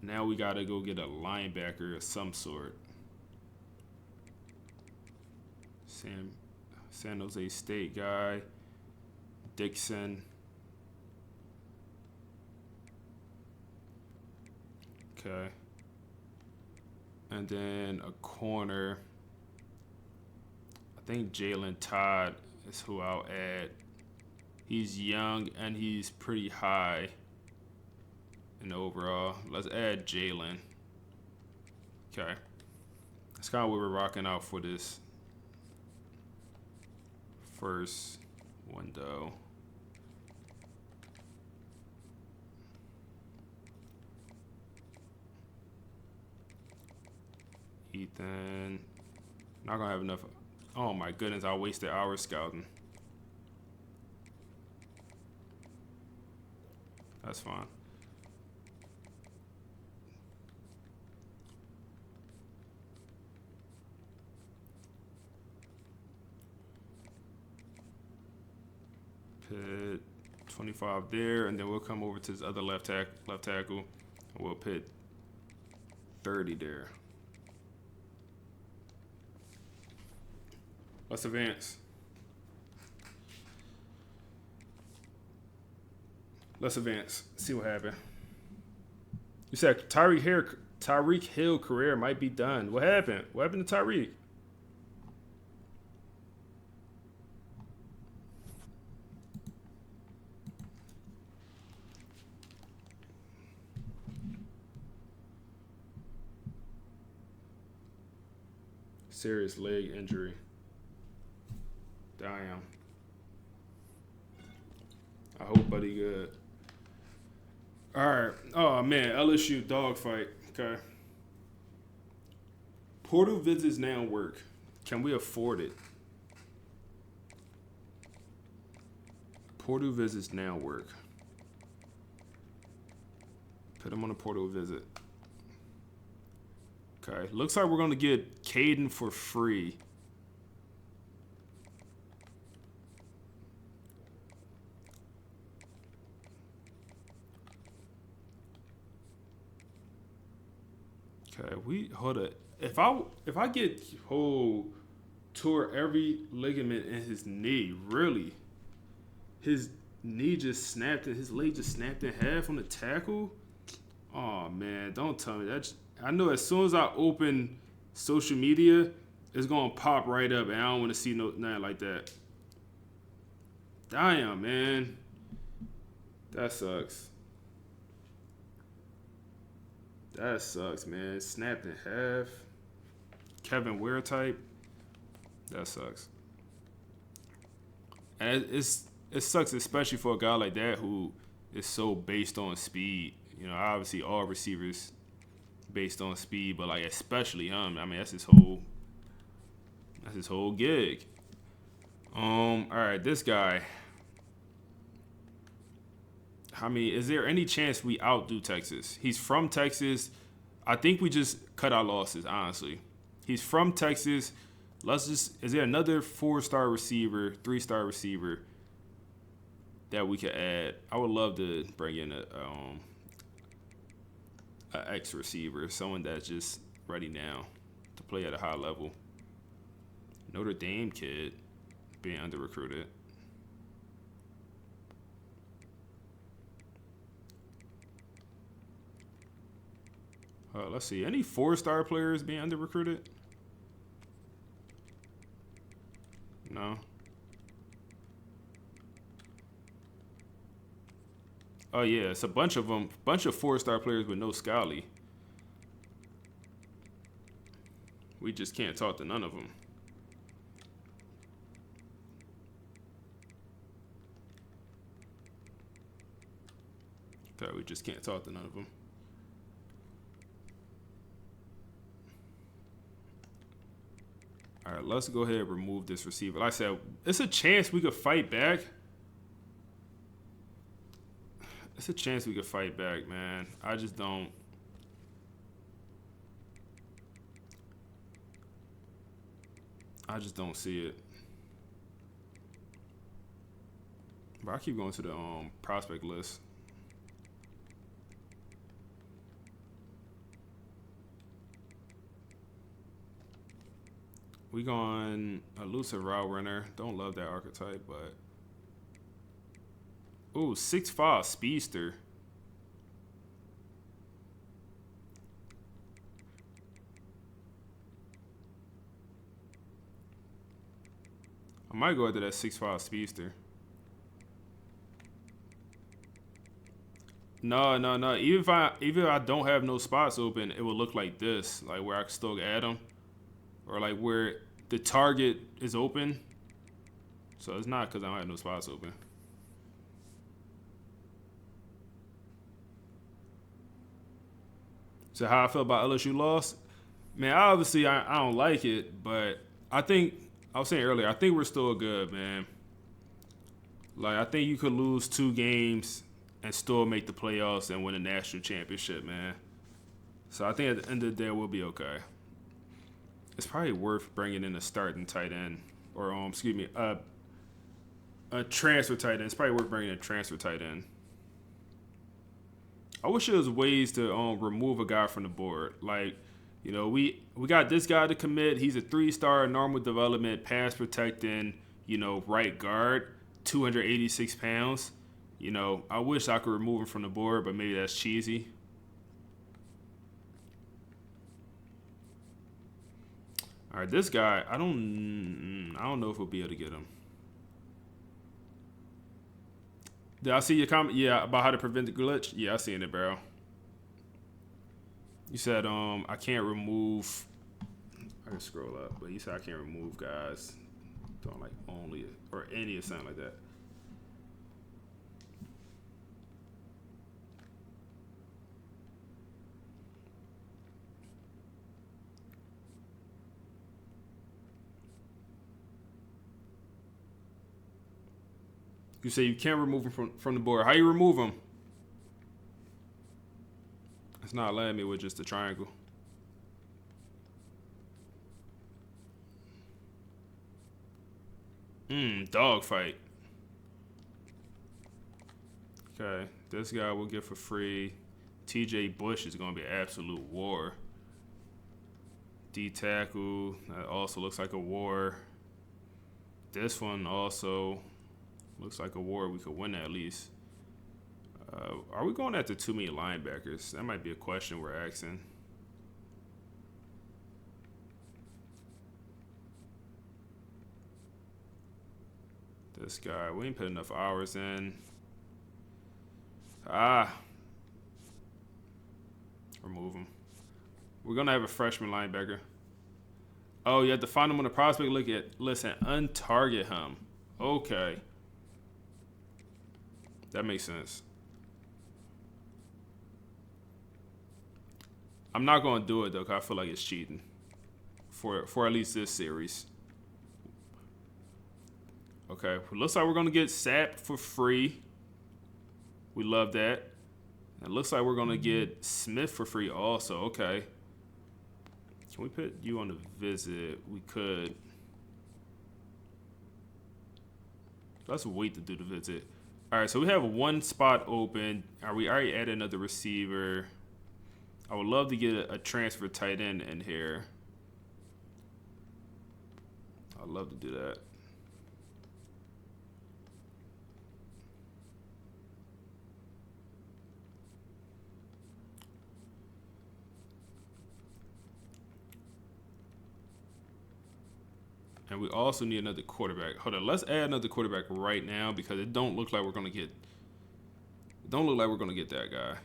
Now we got to go get a linebacker of some sort. San Jose State guy. Dixon. Okay. And then a corner. I think Jalen Todd is who I'll add. He's young and he's pretty high in the overall. Let's add Jalen. Okay. That's kind of what we're rocking out for this first window. Ethan. Not going to have enough. Oh my goodness, I wasted hours scouting. That's fine. Put 25 there, and then we'll come over to this other left tackle, and we'll put 30 there. Let's advance. Let's advance. See what happened. You said Tyreek Hill career might be done. What happened? What happened to Tyreek? Serious leg injury. Damn. I hope buddy good. All right. Oh man, LSU dogfight. Okay. Purdue visits now work. Can we afford it? Purdue visits now work. Put him on a Purdue visit. Okay. Looks like we're gonna get Caden for free. Okay, hold it. If I get tore every ligament in his knee, really, his knee just snapped and his leg just snapped in half on the tackle. Oh man, don't tell me that. I know as soon as I open social media, it's gonna pop right up, and I don't want to see nothing like that. Damn, man, that sucks. That sucks, man. Snapped in half. Kevin Ware type. That sucks. And it sucks, especially for a guy like that who is so based on speed. You know, obviously all receivers based on speed, but like especially him. I mean, that's his whole gig. All right, this guy. I mean, is there any chance we outdo Texas? He's from Texas. I think we just cut our losses, honestly. He's from Texas. Is there another 4-star receiver, 3-star receiver that we could add? I would love to bring in a ex-receiver, someone that's just ready now to play at a high level. Notre Dame kid being under-recruited. Let's see. Any 4-star players being under-recruited? No. Oh yeah, it's a bunch of them, bunch of 4-star players with no Scally. We just can't talk to none of them. Okay, we just can't talk to none of them. All right, let's go ahead and remove this receiver. Like I said, it's a chance we could fight back. It's a chance we could fight back, man. I just don't. I just don't see it. But I keep going to the prospect list. We going elusive route runner. Don't love that archetype, but ooh, 6'5" speedster. I might go after that 6'5" speedster. No. Even if I don't have no spots open, it will look like this, like where I can still add them, or like where the target is open. So it's not because I don't have no spots open. So how I feel about LSU loss, man. Obviously, I don't like it, but I think I was saying earlier, I think we're still good, man. Like I think you could lose 2 games and still make the playoffs and win a national championship, man. So I think at the end of the day, we'll be okay. It's probably worth bringing in a starting tight end, or excuse me, a transfer tight end. It's probably worth bringing a transfer tight end. I wish there was ways to remove a guy from the board. Like, you know, we got this guy to commit. He's a 3-star, normal development, pass protecting, you know, right guard, 286 pounds. You know, I wish I could remove him from the board, but maybe that's cheesy. All right, this guy, I don't know if we'll be able to get him. Did I see your comment? Yeah, about how to prevent the glitch? Yeah, I seen it, bro. You said I can't remove. I can scroll up, but you said I can't remove guys. Don't like only or any or something like that. You say you can't remove him from the board. How you remove him? It's not letting me with just the triangle. Dogfight. Okay, this guy we'll get for free. TJ Bush is going to be an absolute war. D tackle, that also looks like a war. This one also looks like a war. We could win at least. Are we going after too many linebackers? That might be a question we're asking. This guy, we ain't put enough hours in. Remove him. We're going to have a freshman linebacker. Oh, you have to find him on the prospect list and untarget him. Okay. That makes sense. I'm not going to do it, though, because I feel like it's cheating. For at least this series. Okay. Looks like we're going to get Sapp for free. We love that. It looks like we're going to get Smith for free also. Okay. Can we put you on the visit? We could. Let's wait to do the visit. All right, so we have one spot open. We already added another receiver. I would love to get a transfer tight end in here. I'd love to do that. And we also need another quarterback. Hold on, let's add another quarterback right now because it don't look like we're going to get Don't look like we're gonna get that guy.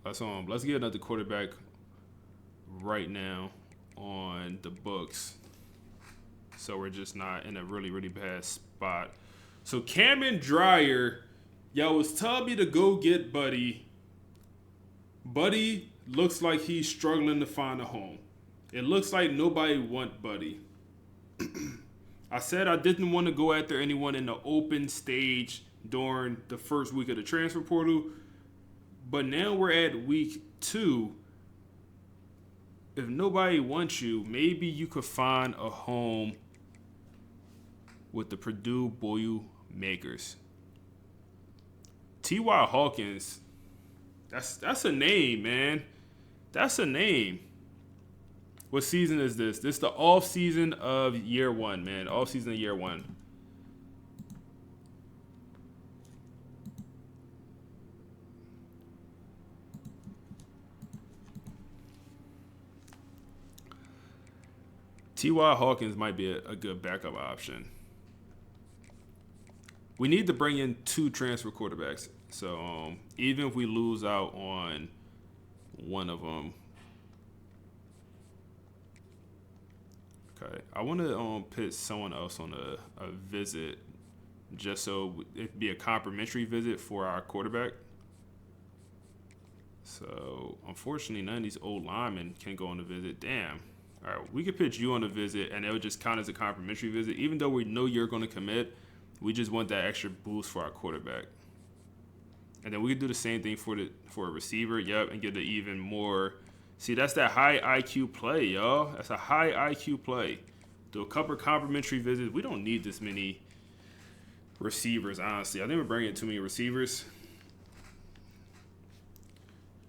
Let's get another quarterback right now on the books, so we're just not in a really, really bad spot. So Cameron Dreyer, y'all was telling me to go get Buddy. Buddy looks like he's struggling to find a home. It looks like nobody want Buddy. I said I didn't want to go after anyone in the open stage during the first week of the transfer portal, but now we're at week 2. If nobody wants you, maybe you could find a home with the Purdue Boilermakers. T.Y. Hawkins, that's a name, man. That's a name. What season is this? This is the off-season of year 1, man. Off-season of year 1. T.Y. Hawkins might be a good backup option. We need to bring in 2 transfer quarterbacks. So even if we lose out on one of them. Okay. I want to put someone else on a visit just so it'd be a complimentary visit for our quarterback. So unfortunately, none of these old linemen can go on the visit. Damn. All right, we could pitch you on a visit, and it would just count as a complimentary visit. Even though we know you're going to commit, we just want that extra boost for our quarterback. And then we could do the same thing for a receiver, yep, and get an even more. See, that's that high IQ play, y'all. That's a high IQ play. Do a couple of complimentary visits. We don't need this many receivers, honestly. I think we're bringing too many receivers.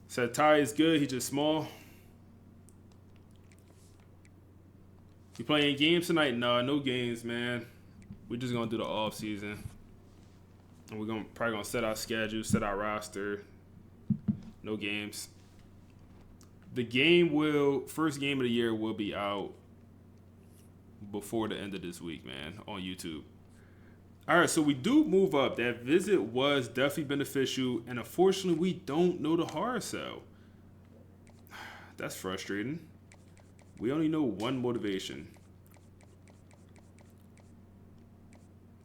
Said Ty is good. He's just small. You playing games tonight? No games, man. We're just gonna do the off season, and we're probably gonna set our schedule, set our roster. No games. The first game of the year will be out before the end of this week, man, on YouTube. All right, so we do move up. That visit was definitely beneficial, and unfortunately, we don't know the hard sell. That's frustrating. We only know one motivation.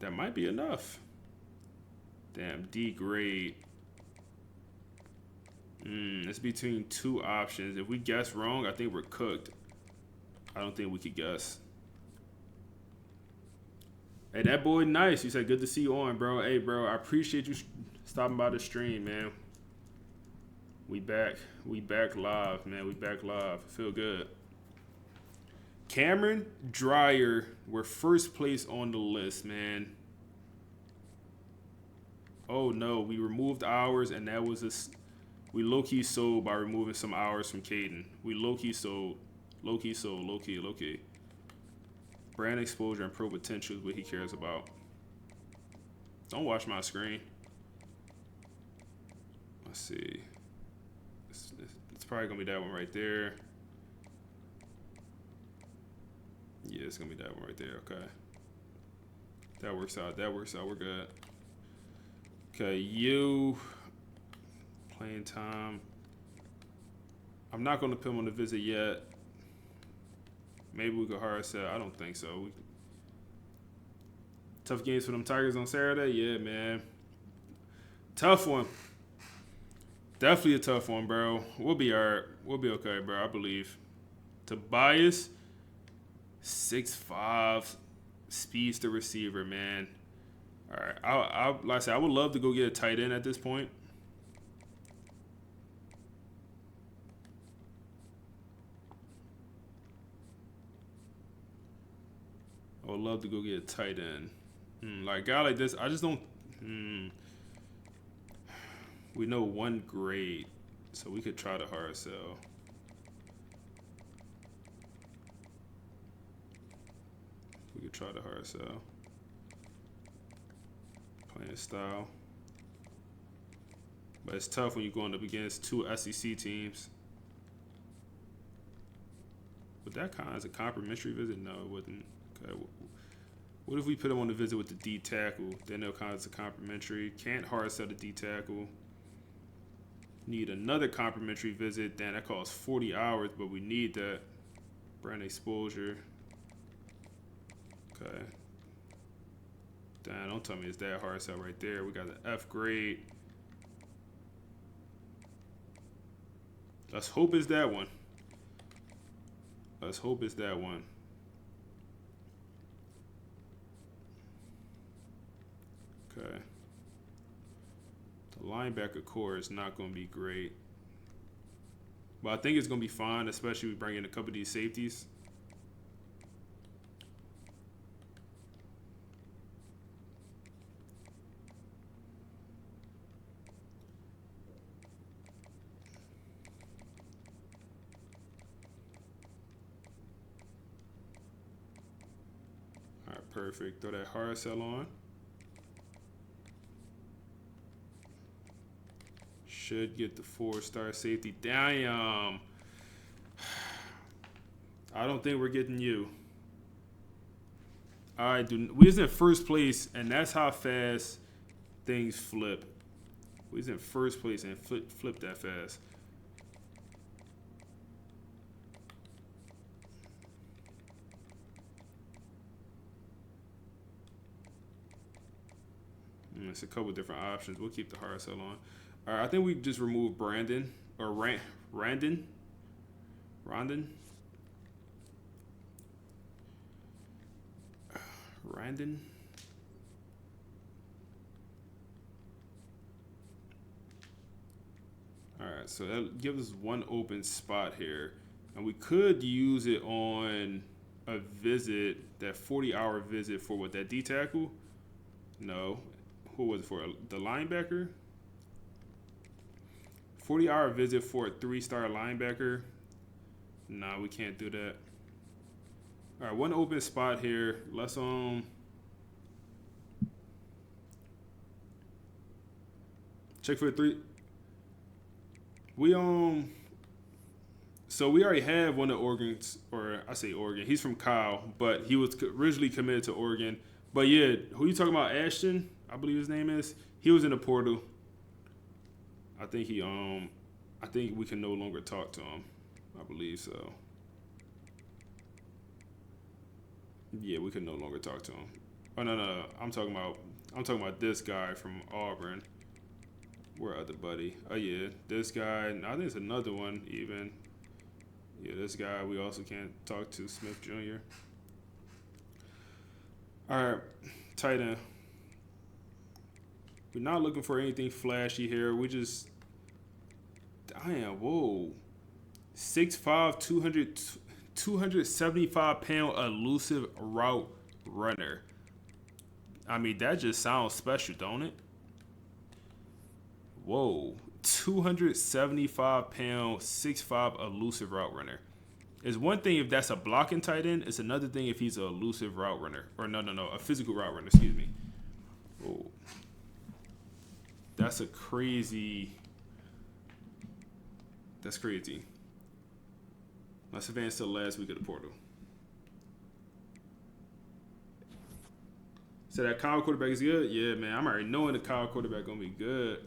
That might be enough. Damn, D grade. It's between 2 options. If we guess wrong, I think we're cooked. I don't think we could guess. Hey, that boy nice. You said good to see you on, bro. Hey, bro, I appreciate you stopping by the stream, man. We back. We back live, man. We back live. Feel good. Cameron Dreyer, we're first place on the list, man. Oh, no. We removed hours, and that was we low-key sold by removing some hours from Caden. We low-key sold. Low-key sold. Low-key. Brand exposure and pro potential is what he cares about. Don't watch my screen. Let's see. It's probably going to be that one right there. Yeah, it's going to be that one right there. Okay. That works out. We're good. Okay, you. Playing time. I'm not going to put him on the visit yet. Maybe we could hard sell. I don't think so. Tough games for them Tigers on Saturday? Yeah, man. Tough one. Definitely a tough one, bro. We'll be all right. We'll be okay, bro. I believe. Tobias, 6'5", speedster receiver, man. All right. Like I said, I would love to go get a tight end at this point. I would love to go get a tight end. Like a guy like this, I just don't. We know one grade, so we could try to hard sell. We could try to hard sell. Playing style. But it's tough when you're going up against 2 SEC teams. Would that count as a complimentary visit? No, it wouldn't. Okay. What if we put him on the visit with the D tackle? Then they'll count as a complimentary. Can't hard sell the D tackle. Need another complimentary visit. Damn, that costs 40 hours, but we need that. Brand exposure. Okay. Damn, don't tell me it's that hard sell right there. We got the F grade. Let's hope it's that one. Let's hope it's that one. Okay. The linebacker core is not going to be great. But I think it's going to be fine, especially if we bring in a couple of these safeties. All right, perfect. Throw that hard sell on. Should get the 4-star safety. Damn. I don't think we're getting you. All right, dude. We was in first place, and that's how fast things flip. We was in first place and flip that fast. It's a couple different options. We'll keep the hard sell on. All right, I think we just remove Brandon or Randon. Randon. All right, so that gives us one open spot here, and we could use it on a visit, that 40-hour visit for what, that D tackle? No, who was it for? The linebacker? 40-hour visit for a 3-star linebacker. Nah, we can't do that. All right, one open spot here. Let's check for the 3. So we already have one of Oregon's, or I say Oregon. He's from Cal, but he was originally committed to Oregon. But yeah, who you talking about? Ashton, I believe his name is. He was in the portal. I think I think we can no longer talk to him. I believe so. Yeah, we can no longer talk to him. Oh no, I'm talking about this guy from Auburn. Where other buddy? Oh yeah, this guy. I think it's another one even. Yeah, this guy we also can't talk to, Smith Jr. All right, tight end. We're not looking for anything flashy here. We just, damn, whoa. 6'5", 275-pound elusive route runner. I mean, that just sounds special, don't it? Whoa. 275-pound, 6'5" elusive route runner. It's one thing if that's a blocking tight end. It's another thing if he's an elusive route runner. Or no, a physical route runner, excuse me. Whoa. That's crazy. That's crazy. Let's advance to the last week of the portal. So that Kyle quarterback is good? Yeah, man. I'm already knowing the Kyle quarterback going to be good.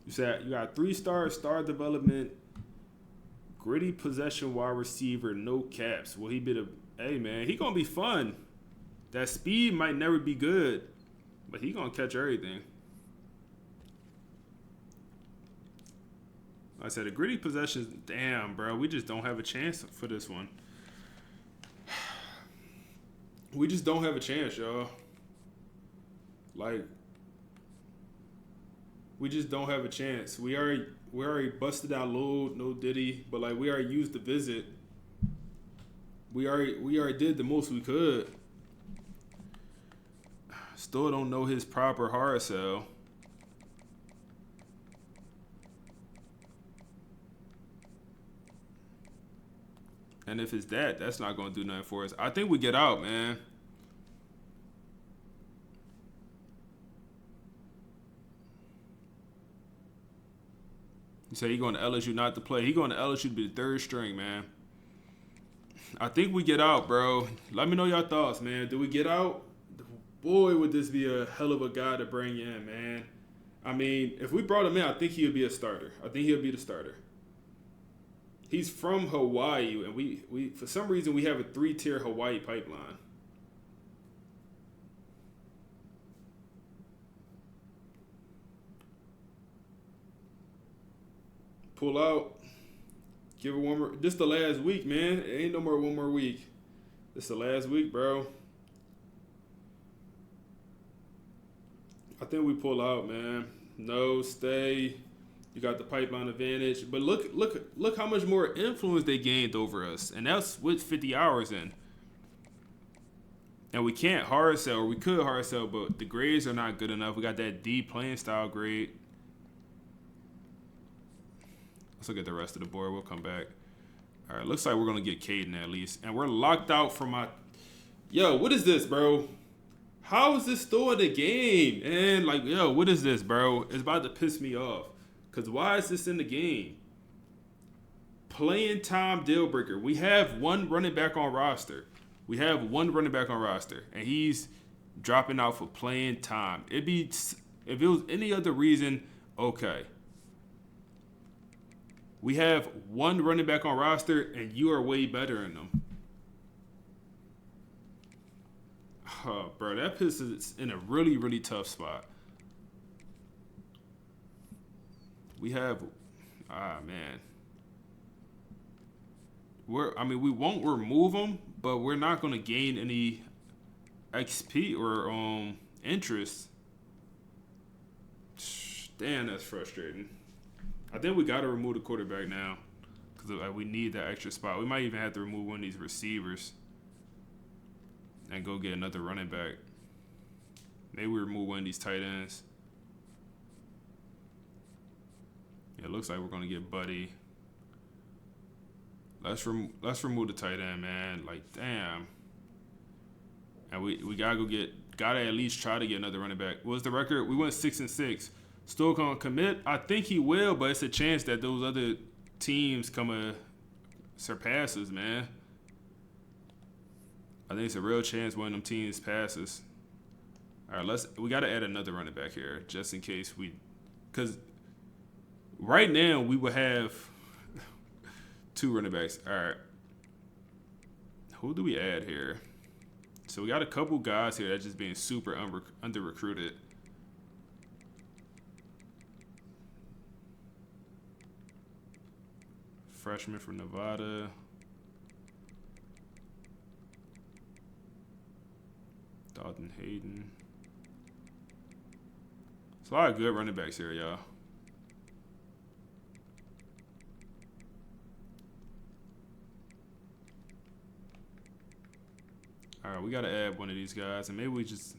You said you got 3-star development, gritty possession wide receiver, no caps. Will he be hey man, he gonna be fun. That speed might never be good, but he gonna catch everything. Like I said, the gritty possessions, damn bro, we just don't have a chance for this one. We just don't have a chance, y'all. Like, we just don't have a chance. We already busted our load, no diddy, but like we already used the visit. We already did the most we could. Still don't know his proper hard sell. And if it's that's not gonna do nothing for us. I think we get out, man. You say he going to LSU not to play. He going to LSU to be the third string, man. I think we get out, bro. Let me know your thoughts, man. Do we get out? Boy, would this be a hell of a guy to bring in, man. I mean, if we brought him in, I think he would be a starter. I think he'll be the starter. He's from Hawaii, and we for some reason we have a 3-tier Hawaii pipeline. Pull out. Give it one more. This the last week, man. It ain't no more one more week. This the last week, bro. I think we pull out, man. No, stay. You got the pipeline advantage. But look how much more influence they gained over us. And that's with 50 hours in. And we can't hard sell, or we could hard sell, but the grades are not good enough. We got that D playing style grade. Let's look at the rest of the board. We'll come back. All right, looks like we're going to get Caden at least. And we're locked out from my... Yo, what is this, bro? How is this still in the game? And like, yo, what is this, bro? It's about to piss me off. Because why is this in the game? Playing time deal breaker. We have one running back on roster. And he's dropping out for playing time. If it was any other reason, okay. We have one running back on roster, and you are way better than them. Oh, bro, that puts us in a really, really tough spot. We have, man. We won't remove them, but we're not going to gain any XP or interest. Damn, that's frustrating. I think we got to remove the quarterback now because we need that extra spot. We might even have to remove one of these receivers and go get another running back. Maybe we remove one of these tight ends. Yeah, it looks like we're going to get Buddy. Let's remove the tight end, man. Like, damn. And we gotta at least try to get another running back. What's the record? We went 6-6. Still gonna commit? I think he will, but it's a chance that those other teams come surpass us, man. I think it's a real chance one of them teams passes. All right, we gotta add another running back here just in case because right now we would have 2 running backs. All right, who do we add here? So we got a couple guys here that's just being super under recruited. Freshman from Nevada. Dalton Hayden. It's a lot of good running backs here, y'all. All right, we got to add one of these guys, and maybe we just...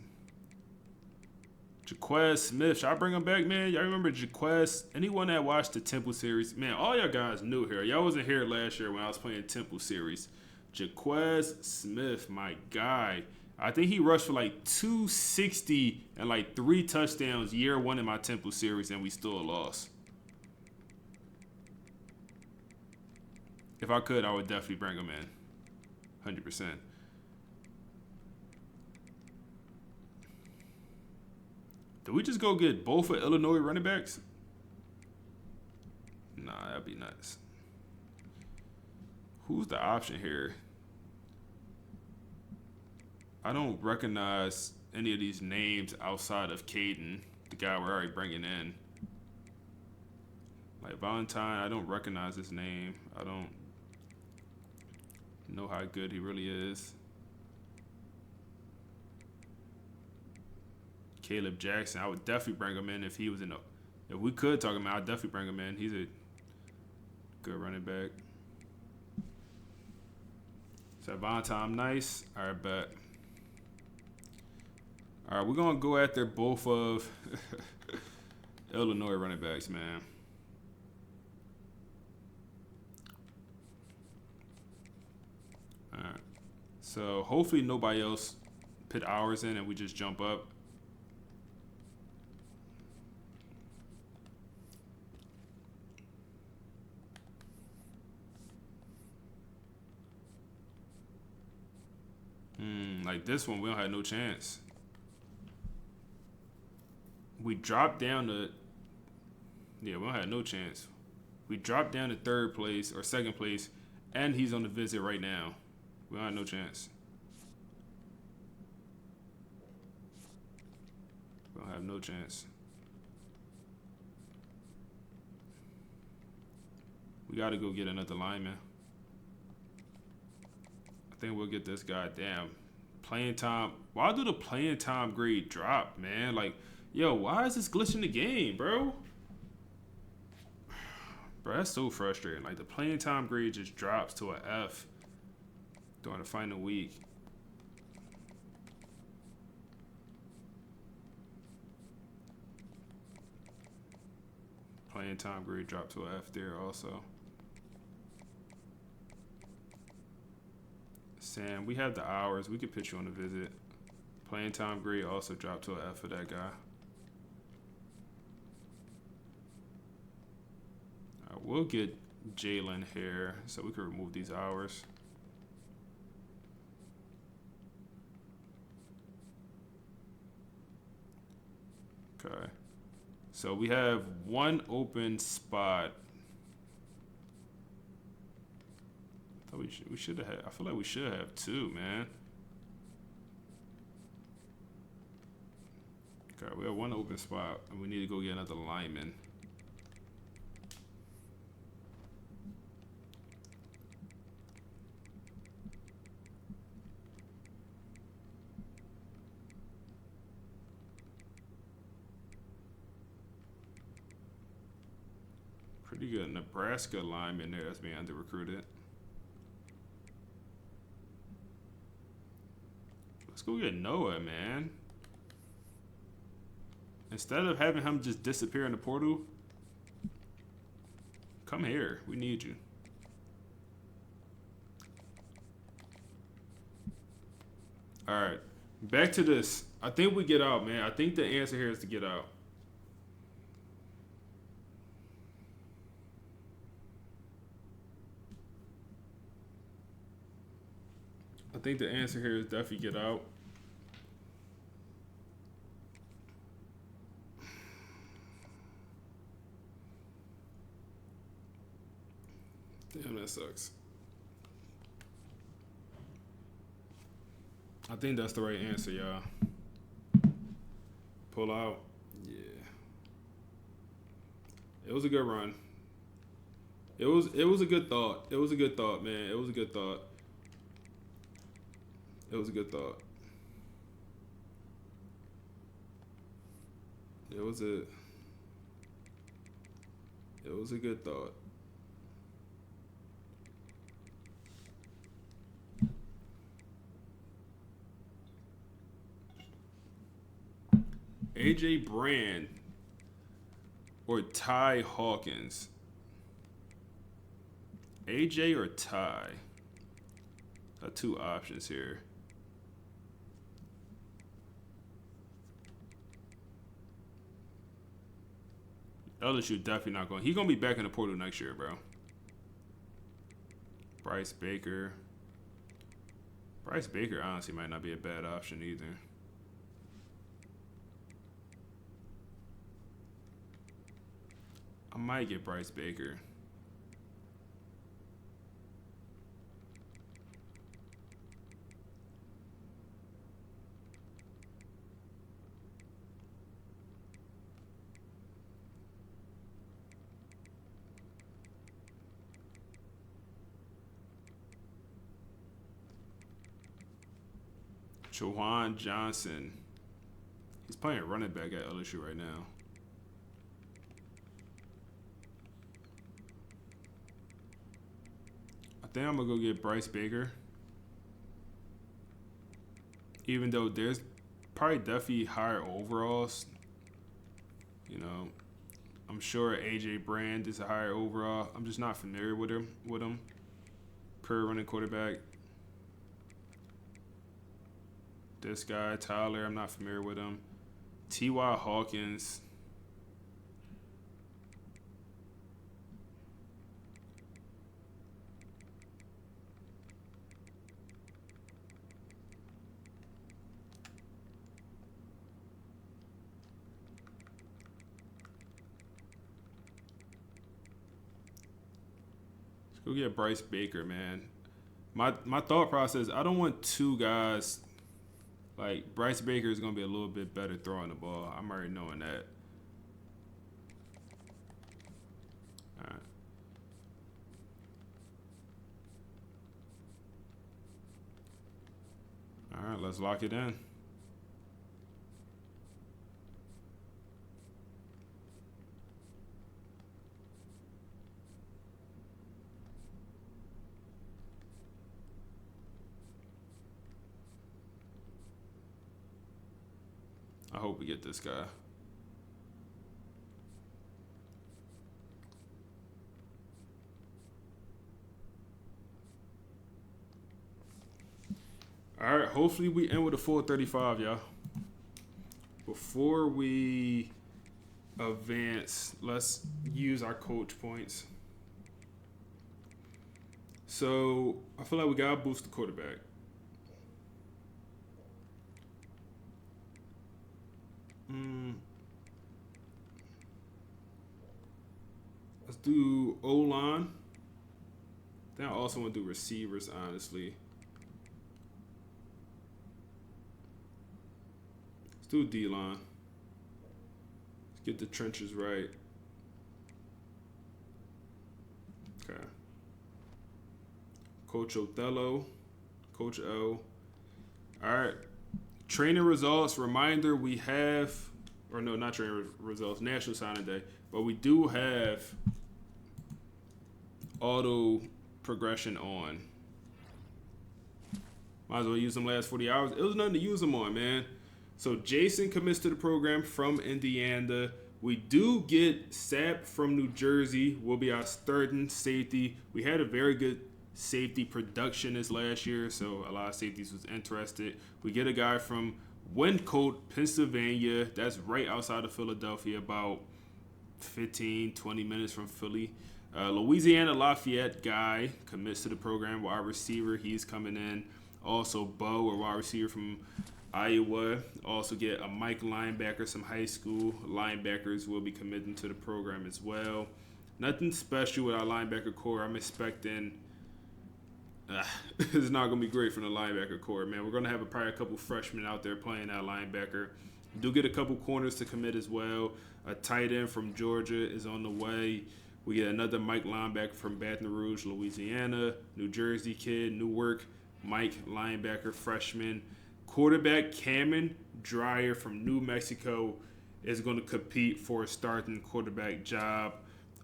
Jaquez Smith. Should I bring him back, man? Y'all remember Jaquez? Anyone that watched the Temple series? Man, all y'all guys new here. Y'all wasn't here last year when I was playing Temple series. Jaquez Smith, my guy. I think he rushed for like 260 and like 3 touchdowns year 1 in my Temple series, and we still lost. If I could, I would definitely bring him in. 100%. Do we just go get both of Illinois running backs? Nah, that'd be nice. Who's the option here? I don't recognize any of these names outside of Caden, the guy we're already bringing in. Like Valentine, I don't recognize his name. I don't know how good he really is. Caleb Jackson, I would definitely bring him in if he was if we could talk him out, I'd definitely bring him in. He's a good running back. So Valentine, nice. All right, bet. All right, we're going to go after both of Illinois running backs, man. All right. So hopefully nobody else put ours in and we just jump up. Like this one, we don't have no chance. We dropped down to, yeah, we don't have no chance. We dropped down to third place or second place, and he's on the visit right now. We don't have no chance. We don't have no chance. We got to go get another lineman. I think we'll get this guy. Damn. Playing time. Why do the playing time grade drop, man? Like, yo, why is this glitching the game, bro? Bro, that's so frustrating. Like, the playing time grade just drops to an F during the final week. Playing time grade dropped to an F there also. Sam, we have the hours. We could put you on a visit. Playing time grade also dropped to an F for that guy. We'll get Jalen here so we can remove these hours. Okay. So we have one open spot. I thought we should have. I feel like we should have two, man. Okay, we have one open spot, and we need to go get another lineman. Pretty good Nebraska lineman there that's being under recruited. Let's go get Noah, man. Instead of having him just disappear in the portal, come here. We need you. All right. Back to this. I think we get out, man. I think the answer here is to get out. I think the answer here is definitely get out. Damn, that sucks. I think that's the right answer, y'all. Pull out. Yeah. It was a good run. It was a good thought. It was a good thought, man. It was a good thought. It was a good thought. It was a good thought. AJ Brand or Ty Hawkins? AJ or Ty? Got two options here. LSU definitely not going. He's going to be back in the portal next year, bro. Bryce Baker. Bryce Baker honestly might not be a bad option either. I might get Bryce Baker. Jawan Johnson. He's playing running back at LSU right now. I think I'm going to go get Bryce Baker. Even though there's probably definitely higher overalls. You know, I'm sure AJ Brand is a higher overall. I'm just not familiar with him. Career running quarterback. This guy, Tyler, I'm not familiar with him. T.Y. Hawkins. Let's go get Bryce Baker, man. My thought process, I don't want two guys. Like, Bryce Baker is going to be a little bit better throwing the ball. I'm already knowing that. All right. All right, let's lock it in. I hope we get this guy. All right, hopefully we end with a full 35, y'all. Before we advance, let's use our coach points. So I feel like we got to boost the quarterback. Let's do O-line. Then I also want to do receivers, honestly. Let's do D-line. Let's get the trenches right. Okay. Coach Othello. Coach O. All right. Training results. Reminder, we have, or no, not training results, National Signing Day. But we do have auto progression on. Might as well use them last 40 hours. It was nothing to use them on, man. So Jason commits to the program from Indiana. We do get Sapp from New Jersey. Will be our starting safety. We had a very good safety production this last year, so a lot of safeties was interested. We get a guy from Wyncote, Pennsylvania. That's right outside of Philadelphia, about 15, 20 minutes from Philly. Louisiana Lafayette guy commits to the program. Wide receiver, he's coming in. Also, Bo, a wide receiver from Iowa. Also get a Mike linebacker. Some high school linebackers will be committing to the program as well. Nothing special with our linebacker core. I'm expecting it's not going to be great for the linebacker core, man. We're going to have probably a couple freshmen out there playing that linebacker. Do get a couple corners to commit as well. A tight end from Georgia is on the way. We get another Mike linebacker from Baton Rouge, Louisiana. New Jersey kid, Newark, Mike linebacker, freshman. Quarterback Cameron Dreyer from New Mexico is going to compete for a starting quarterback job.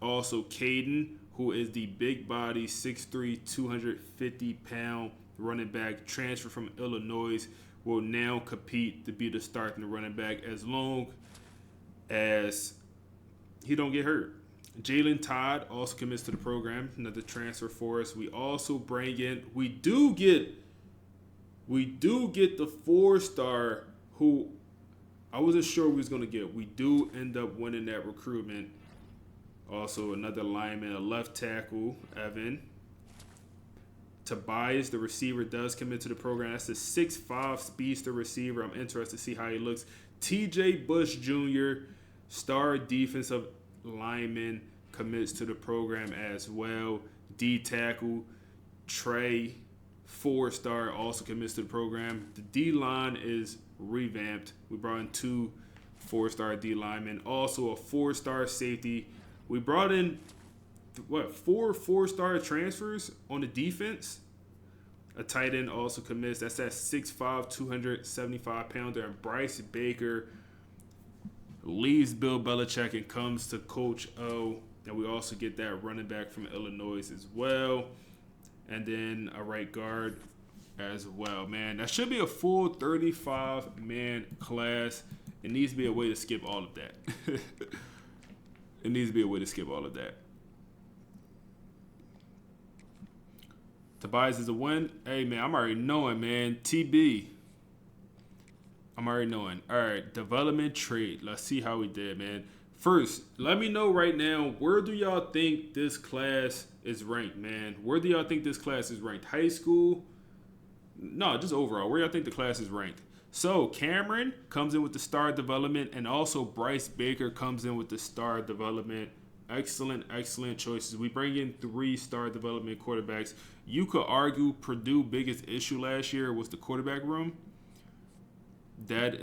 Also, Caden, who is the big body, 6'3", 250-pound running back, transfer from Illinois, will now compete to be the starting running back as long as he don't get hurt. Jalen Todd also commits to the program, another transfer for us. We also bring in, we do get the 4-star who I wasn't sure we was going to get. We do end up winning that recruitment. Also, another lineman, a left tackle, Evan. Tobias, the receiver, does commit to the program. That's a 6'5" speedster receiver. I'm interested to see how he looks. TJ Bush Jr., star defensive lineman, commits to the program as well. D tackle, Trey, 4-star, also commits to the program. The D-line is revamped. We brought in 2 4-star D linemen. Also a 4-star safety. We brought in, 4 4-star transfers on the defense. A tight end also commits. That's that 6'5", 275-pounder. And Bryce Baker leaves Bill Belichick and comes to Coach O. And we also get that running back from Illinois as well. And then a right guard as well. Man, that should be a full 35-man class. It needs to be a way to skip all of that. It needs to be a way to skip all of that. Tobias is a win. Hey, man, I'm already knowing, man. TB. I'm already knowing. All right, development trait. Let's see how we did, man. First, let me know right now, where do y'all think this class is ranked, man? Where do y'all think this class is ranked? High school? No, just overall. Where y'all think the class is ranked? So, Cameron comes in with the star development, and also Bryce Baker comes in with the star development. Excellent choices. We bring in 3-star development quarterbacks. You could argue Purdue's biggest issue last year was the quarterback room. That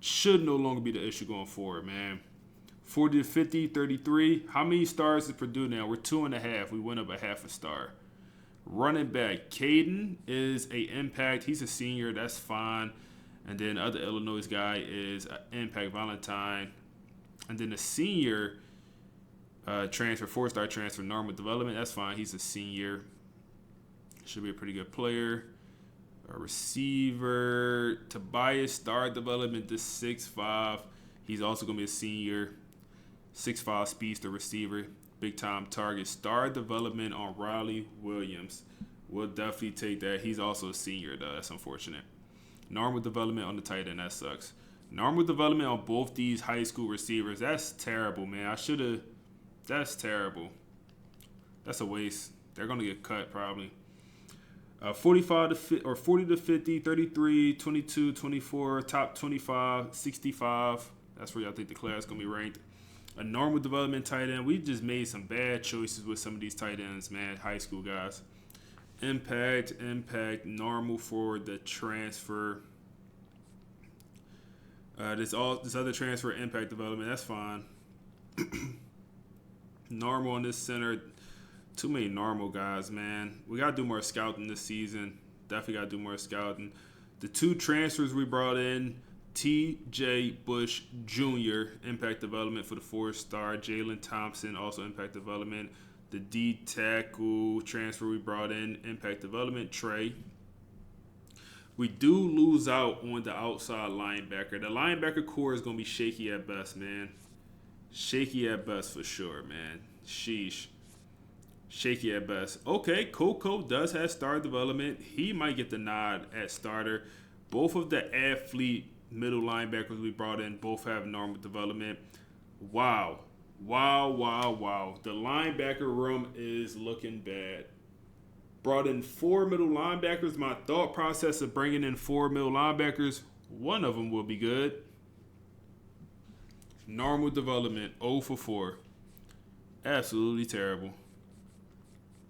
should no longer be the issue going forward, man. 40 to 50, 33. How many stars is Purdue now? We're 2.5. We went up a half a star. Running back, Caden is a impact. He's a senior. That's fine. And then the other Illinois guy is impact Valentine. And then the senior transfer, 4-star transfer, normal development. That's fine. He's a senior. Should be a pretty good player. A receiver, Tobias, star development to 6'5". He's also going to be a senior. 6'5" speedster receiver. Big time target. Star development on Riley Williams. We'll definitely take that. He's also a senior, though. That's unfortunate. Normal development on the tight end. That sucks. Normal development on both these high school receivers. That's terrible, man. That's terrible. That's a waste. They're going to get cut probably. 45 to 50, or 40 to 50, 33, 22, 24, top 25, 65. That's where I think the class is going to be ranked. A normal development tight end. We just made some bad choices with some of these tight ends, man. High school guys. Impact, normal for the transfer. This other transfer, impact development. That's fine. Normal on this center. Too many normal guys, man. We got to do more scouting this season. Definitely got to do more scouting. The 2 transfers we brought in, T.J. Bush Jr., impact development for the 4-star. Jalen Thompson, also impact development. The D tackle transfer we brought in, impact development, Trey. We do lose out on the outside linebacker. The linebacker core is going to be shaky at best, man. Shaky at best for sure, man. Sheesh. Shaky at best. Okay, Coco does have star development. He might get the nod at starter. Both of the athlete middle linebackers we brought in both have normal development. Wow. The linebacker room is looking bad. Brought in 4 middle linebackers. My thought process of bringing in 4 middle linebackers, one of them will be good. Normal development, 0 for 4. Absolutely terrible.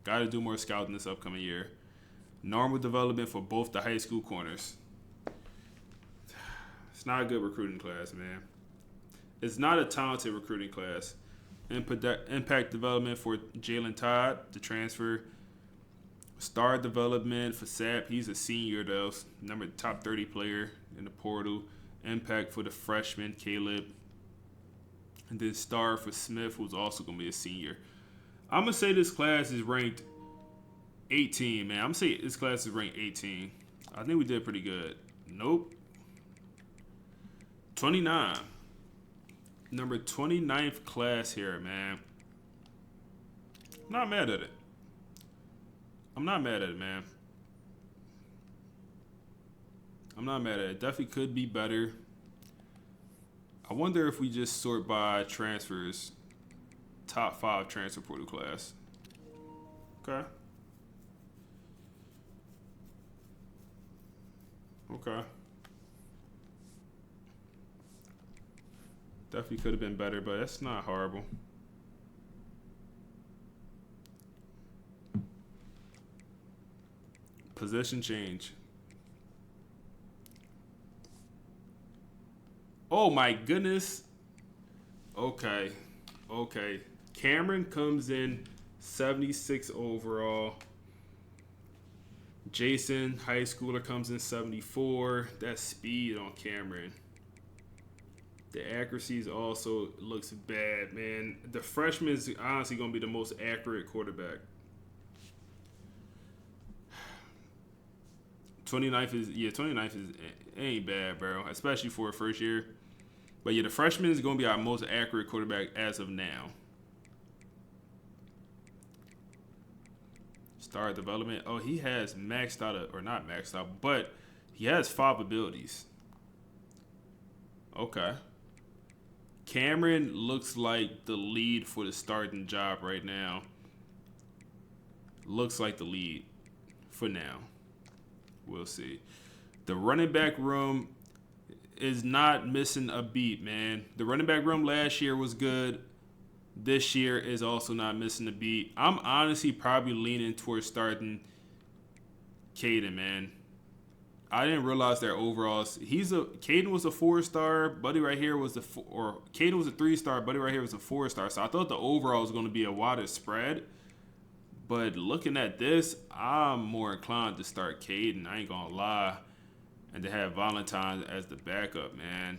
Got to do more scouting this upcoming year. Normal development for both the high school corners. It's not a good recruiting class, man. It's not a talented recruiting class. Impact development for Jalen Todd, the transfer. Star development for Sapp. He's a senior, though. Top 30 player in the portal. Impact for the freshman, Caleb. And then star for Smith, who's also going to be a senior. I'm going to say this class is ranked 18, man. I'm going to say this class is ranked 18. I think we did pretty good. Nope. 29. Number 29th class here, man. Not mad at it. I'm not mad at it, man. I'm not mad at it. Definitely could be better. I wonder if we just sort by transfers. Top 5 transfer portal class. Okay. Definitely could have been better, but that's not horrible. Position change. Oh my goodness. Okay. Cameron comes in 76 overall. Jason, high schooler, comes in 74. That's speed on Cameron. The accuracy also looks bad, man. The freshman is honestly going to be the most accurate quarterback. 29th is it ain't bad, bro. Especially for a first year. But yeah, the freshman is going to be our most accurate quarterback as of now. Star development. Oh, he has maxed out, or not maxed out, but he has 5 abilities. Okay. Cameron looks like the lead for the starting job right now. Looks like the lead for now. We'll see. The running back room is not missing a beat, man. The running back room last year was good. this year is also not missing a beat. I'm honestly probably leaning towards starting Caden, man. I didn't realize their overalls. Caden was a 4-star. Buddy right here was Caden was a 3-star. Buddy right here was a 4-star. So I thought the overall was going to be a wider spread. But looking at this, I'm more inclined to start Caden. I ain't gonna lie, and to have Valentine as the backup, man.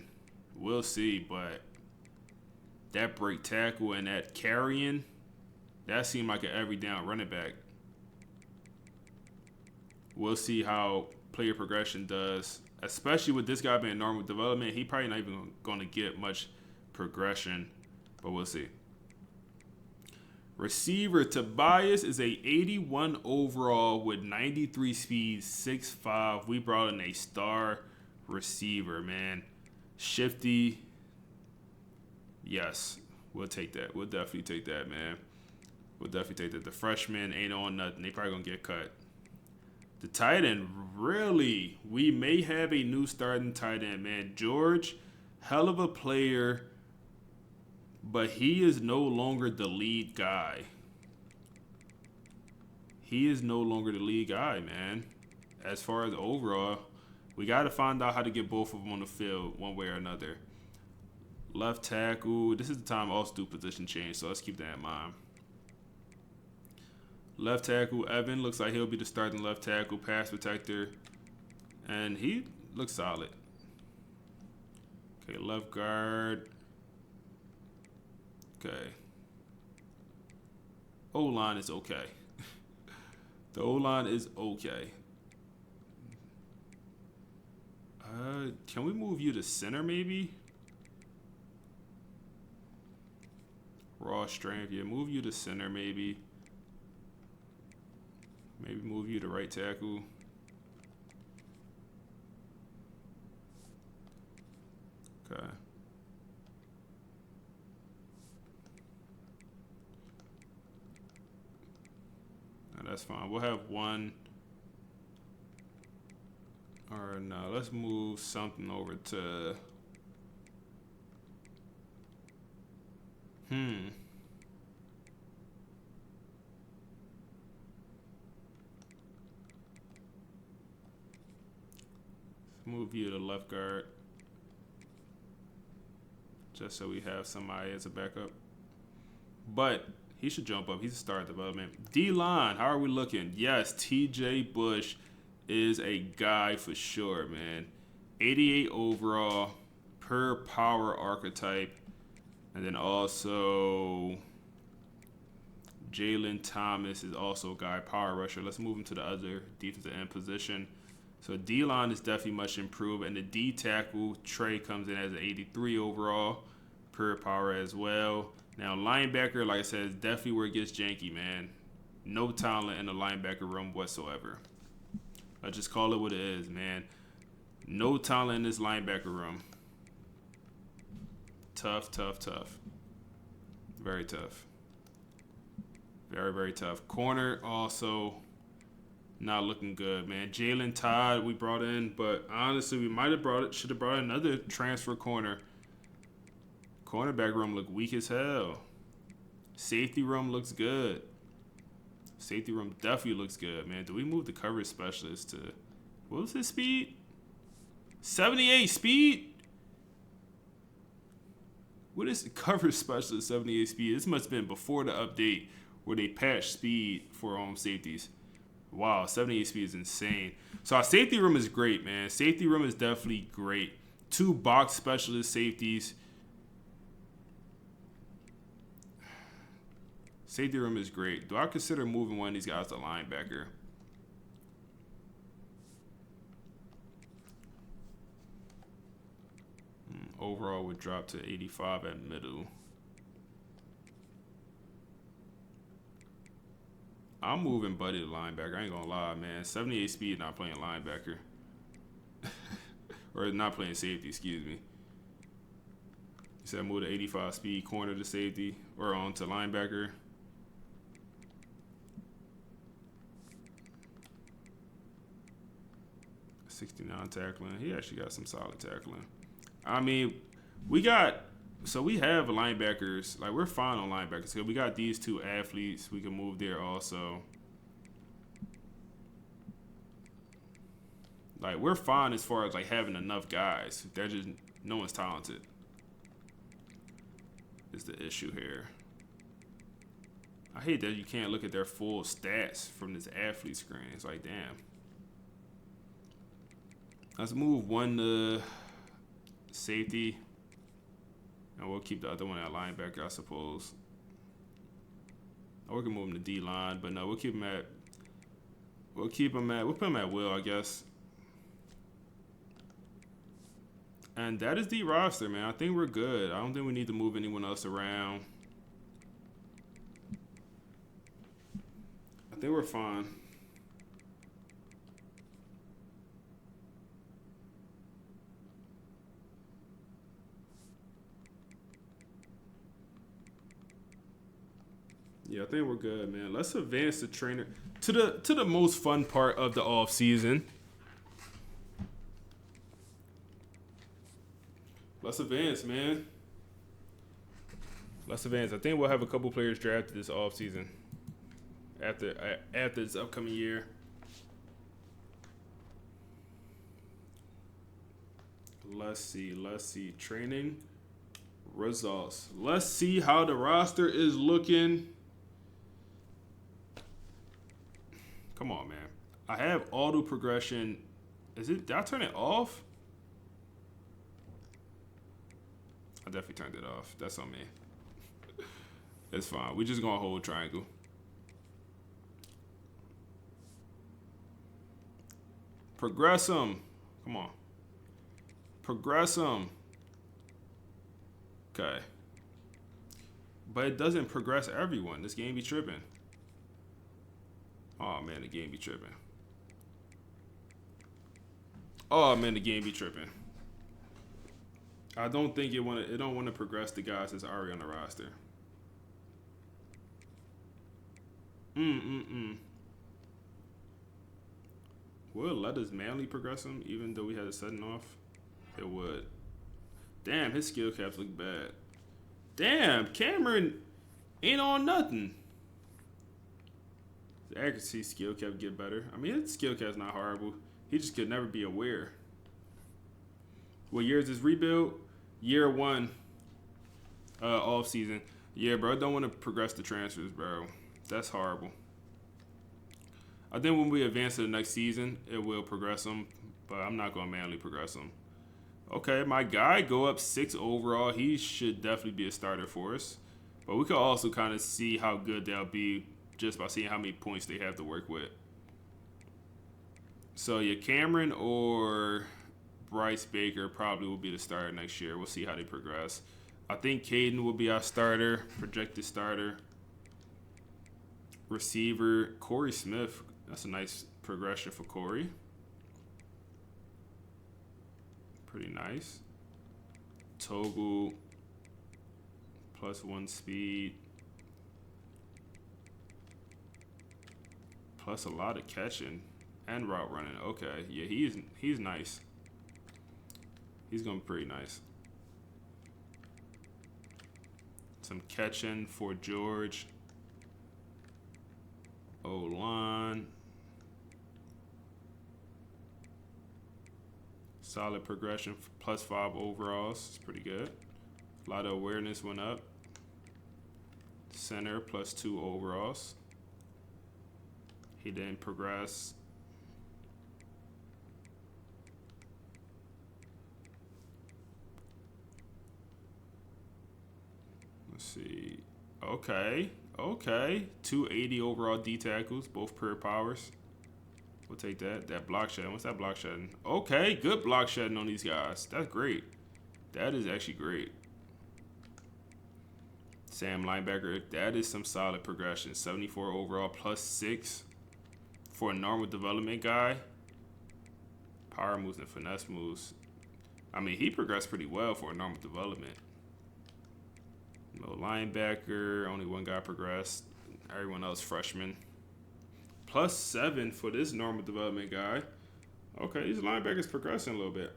We'll see, but that break tackle and that carrying, that seemed like an every down running back. We'll see how player progression does, especially with this guy being normal development. He probably not even going to get much progression, but we'll see. Receiver Tobias is a 81 overall with 93 speed, 6'5". We brought in a star receiver, man. Shifty. Yes, we'll take that. We'll definitely take that, man. We'll definitely take that. The freshman ain't on nothing. They probably going to get cut. The tight end, really, we may have a new starting tight end, man. George, hell of a player, but he is no longer the lead guy. He is no longer the lead guy, man. As far as overall, we got to find out how to get both of them on the field one way or another. Left tackle, this is the time also do position change, so let's keep that in mind. Left tackle, Evan, looks like he'll be the starting left tackle, pass protector, and he looks solid. Okay, left guard. Okay. O-line is okay. The O-line is okay. Can we move you to center maybe? Raw strength, yeah, move you to center maybe. Maybe move you to right tackle. Okay. No, that's fine. We'll have one. Or no, let's move something over to. Move you to left guard. Just so we have somebody as a backup. But he should jump up. He's a star development. D-line, how are we looking? Yes, TJ Bush is a guy for sure, man. 88 overall, per power archetype. And then also Jalen Thomas is also a guy, power rusher. Let's move him to the other defensive end position. So D-line is definitely much improved. And the D tackle, Trey, comes in as an 83 overall, per power as well. Now, linebacker, like I said, is definitely where it gets janky, man. No talent in the linebacker room whatsoever. Let's just call it what it is, man. No talent in this linebacker room. Tough, tough, tough. Very tough. Very, very tough. Corner also not looking good, man. Jalen Todd we brought in, but honestly, we should have brought another transfer corner. Cornerback room look weak as hell. Safety room looks good. Safety room definitely looks good, man. Do we move the coverage specialist to, what was his speed? 78 speed? What is the coverage specialist 78 speed? This must have been before the update where they patched speed for safeties. Wow, 78 speed is insane. So our safety room is great, man. Safety room is definitely great. 2 box specialist safeties. Safety room is great. Do I consider moving one of these guys to linebacker? Overall would drop to 85 at middle. I'm moving Buddy to linebacker. I ain't gonna lie, man. 78 speed, not playing linebacker. Or not playing safety, excuse me. You said move to 85 speed, corner to safety, or on to linebacker. .69 tackling. He actually got some solid tackling. I mean, we got So we have linebackers. Like, we're fine on linebackers. So we got these two athletes. We can move there also. Like, we're fine as far as, like, having enough guys. They're just, no one's talented. Is the issue here. I hate that you can't look at their full stats from this athlete screen. It's like, damn. Let's move one to safety. And we'll keep the other one at linebacker, I suppose. Or we can move him to D-line, but no, we'll keep him at, we'll put him at will, I guess. And that is the roster, man. I think we're good. I don't think we need to move anyone else around. I think we're fine. Yeah, I think we're good, man. Let's advance the trainer to the most fun part of the off season. Let's advance, man. Let's advance. I think we'll have a couple players drafted this off season after this upcoming year. Let's see. Training results. Let's see how the roster is looking. Come on, man. I have auto progression. Did I turn it off? I definitely turned it off. That's on me. It's fine. We just gonna hold triangle. Progress them. Come on. Progress them. Okay. But it doesn't progress everyone. This game be tripping. Oh man, the game be tripping. Oh man, the game be tripping. I don't think it don't want to progress the guys that's already on the roster. Will it let us manually progress him even though we had it setting off? It would. Damn, his skill caps look bad. Damn, Cameron ain't on nothing. The accuracy skill cap get better. I mean, his skill cap's not horrible. He just could never be aware. What year is this rebuild? Year 1, off season. Yeah, bro, I don't want to progress the transfers, bro. That's horrible. I think when we advance to the next season, it will progress them, but I'm not going to manually progress them. Okay, my guy go up 6 overall. He should definitely be a starter for us. But we could also kind of see how good they'll be just by seeing how many points they have to work with. So, yeah, Cameron or Bryce Baker probably will be the starter next year. We'll see how they progress. I think Caden will be our starter, projected starter. Receiver, Corey Smith. That's a nice progression for Corey. Pretty nice. Togu, +1 speed. Plus a lot of catching and route running. Okay, yeah, he's nice. He's going to be pretty nice. Some catching for George. O-line. Solid progression, +5 overalls. It's pretty good. A lot of awareness went up. Center, +2 overalls. He didn't progress. Let's see. Okay. 280 overall D tackles, both per powers. We'll take that. That block shedding. What's that block shedding? Okay, good block shedding on these guys. That's great. That is actually great. Sam linebacker. That is some solid progression. 74 overall, +6 for a normal development guy. Power moves and finesse moves. I mean, he progressed pretty well for a normal development. No linebacker. Only one guy progressed. Everyone else freshman. +7 for this normal development guy. Okay, these linebackers progressing a little bit.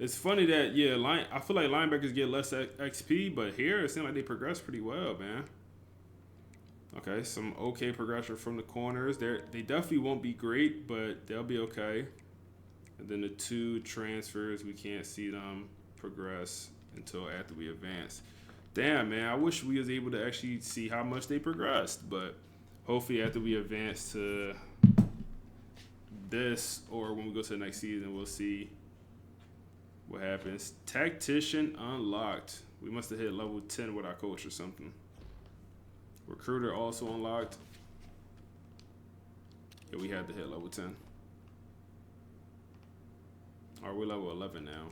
It's funny that I feel like linebackers get less XP, but here it seems like they progress pretty well, man. Okay, some okay progression from the corners. They definitely won't be great, but they'll be okay. And then the two transfers, we can't see them progress until after we advance. Damn, man, I wish we was able to actually see how much they progressed, but hopefully after we advance to this or when we go to the next season, we'll see what happens. Tactician unlocked. We must have hit level 10 with our coach or something. Recruiter also unlocked. Yeah, we had to hit level 10. All right, we're level 11 now.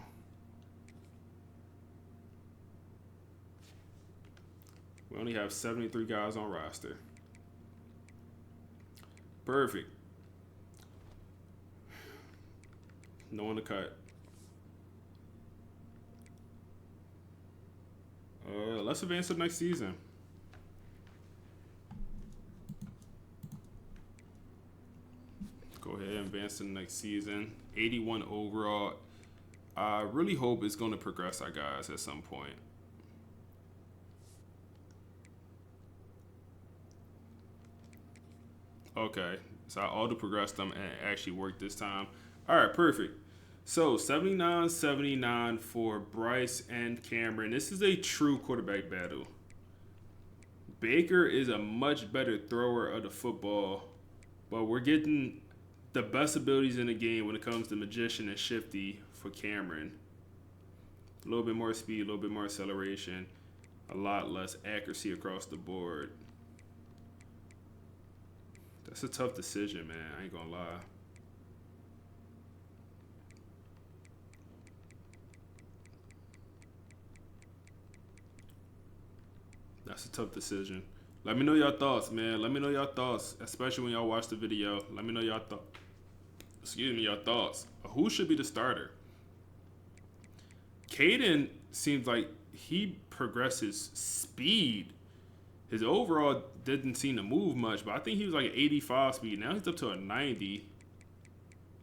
We only have 73 guys on roster. Perfect. No one to cut. Let's advance to the next season. Go ahead and advance to the next season. 81 overall. I really hope it's going to progress our guys at some point. Okay, so I auto-progressed them and it actually worked this time. All right, perfect. So 79-79 for Bryce and Cameron. This is a true quarterback battle. Baker is a much better thrower of the football, but we're getting the best abilities in the game when it comes to Magician and Shifty for Cameron. A little bit more speed, a little bit more acceleration, a lot less accuracy across the board. That's a tough decision, man. I ain't gonna lie. That's a tough decision. Let me know your thoughts, man. Let me know your thoughts, especially when y'all watch the video. Let me know your your thoughts. Who should be the starter? Caden seems like he progresses speed. His overall didn't seem to move much, but I think he was like an 85 speed. Now he's up to a 90,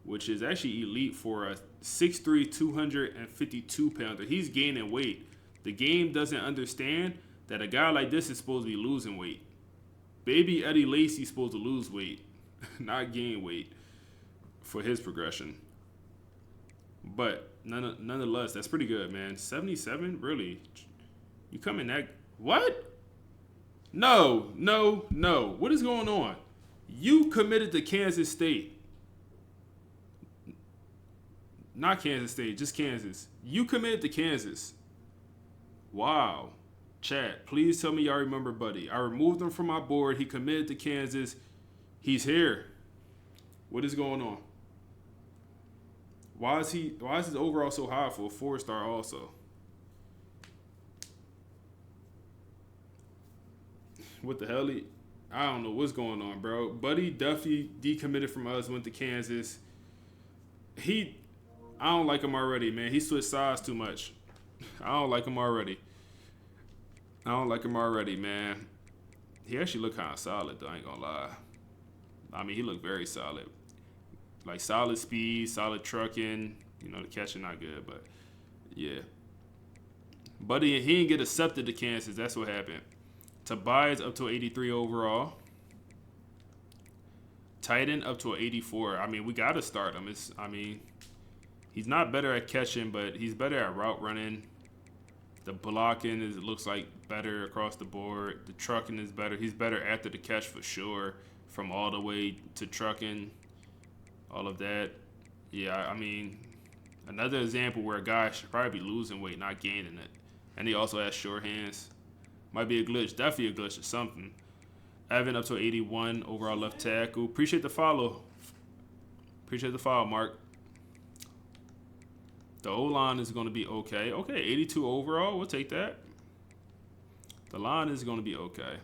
which is actually elite for a 6'3", 252-pounder. He's gaining weight. The game doesn't understand that a guy like this is supposed to be losing weight. Baby Eddie Lacy's supposed to lose weight, not gain weight for his progression. But nonetheless, that's pretty good, man. 77, really? You come in that? What? No. What is going on? You committed to Kansas State. Not Kansas State, just Kansas. You committed to Kansas. Wow. Chat, please tell me y'all remember Buddy. I removed him from my board. He committed to Kansas. He's here. What is going on? Why is his overall so high for a 4-star also? What the hell? I don't know what's going on, bro. Buddy definitely decommitted from us, went to Kansas. I don't like him already, man. He switched sides too much. I don't like him already, man. He actually looked kind of solid, though. I ain't gonna lie. I mean, he looked very solid. Like, solid speed, solid trucking. You know, the catching not good, but yeah. Buddy, he didn't get accepted to Kansas. That's what happened. Tobias up to an 83 overall. Titan up to an 84. I mean, we got to start him. He's not better at catching, but he's better at route running. The blocking looks like better across the board. The trucking is better. He's better after the catch for sure, from all the way to trucking, all of that. Yeah, I mean, another example where a guy should probably be losing weight, not gaining it. And he also has short hands. Might be a glitch. Definitely a glitch or something. Evan up to 81 overall left tackle. Appreciate the follow. Mark. The O-line is going to be okay. Okay, 82 overall. We'll take that. The line is going to be okay.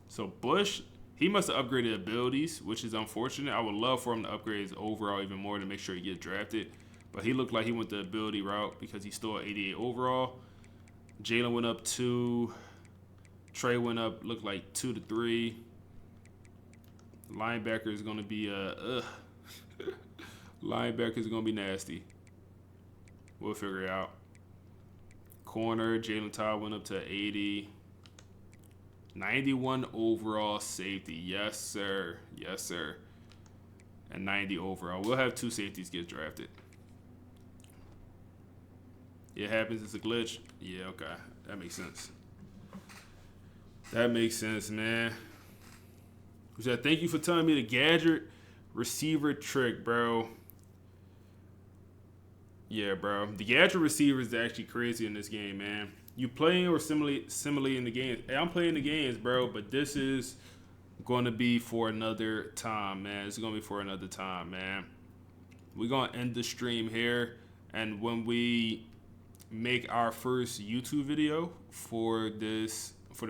So Bush, he must have upgraded abilities, which is unfortunate. I would love for him to upgrade his overall even more to make sure he gets drafted. But he looked like he went the ability route because he's still at 88 overall. Jalen went up 2. Trey went up, looked like 2 to 3. Linebacker is going to be linebacker is going to be nasty. We'll figure it out. Corner, Jalen Todd went up to 80. 91 overall safety. Yes, sir. Yes, sir. And 90 overall. We'll have 2 safeties get drafted. It happens. It's a glitch. Yeah, okay. That makes sense. That makes sense, man. So thank you for telling me the gadget receiver trick, bro. Yeah, bro. The gadget receiver is actually crazy in this game, man. You playing or similarly in the games? Hey, I'm playing the games, bro, but this is going to be for another time, man. It's going to be for another time, man. We're going to end the stream here, and when we make our first YouTube video for the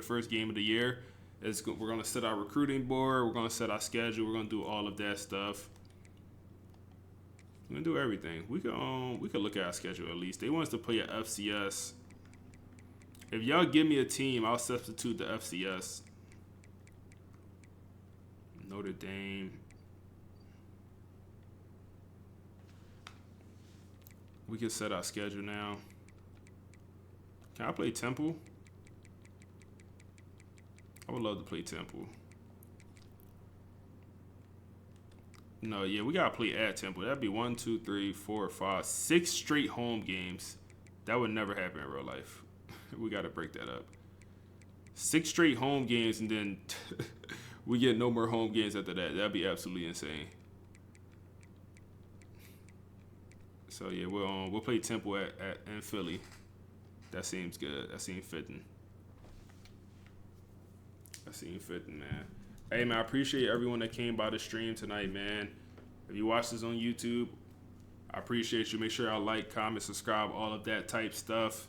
first game of the year, we're going to set our recruiting board, we're going to set our schedule, we're going to do all of that stuff. We're going to do everything. We could look at our schedule at least. They want us to play at FCS. If y'all give me a team, I'll substitute the FCS. Notre Dame. We can set our schedule now. Can I play Temple? I would love to play Temple. No, yeah, we gotta play at Temple. That'd be 1, 2, 3, 4, 5, 6 straight home games. That would never happen in real life. We gotta break that up. 6 straight home games, and then we get no more home games after that. That'd be absolutely insane. So yeah, we'll play Temple in Philly. That seems good. That seems fitting. That seems fitting, man. Hey, man, I appreciate everyone that came by the stream tonight, man. If you watch this on YouTube, I appreciate you. Make sure y'all like, comment, subscribe, all of that type stuff.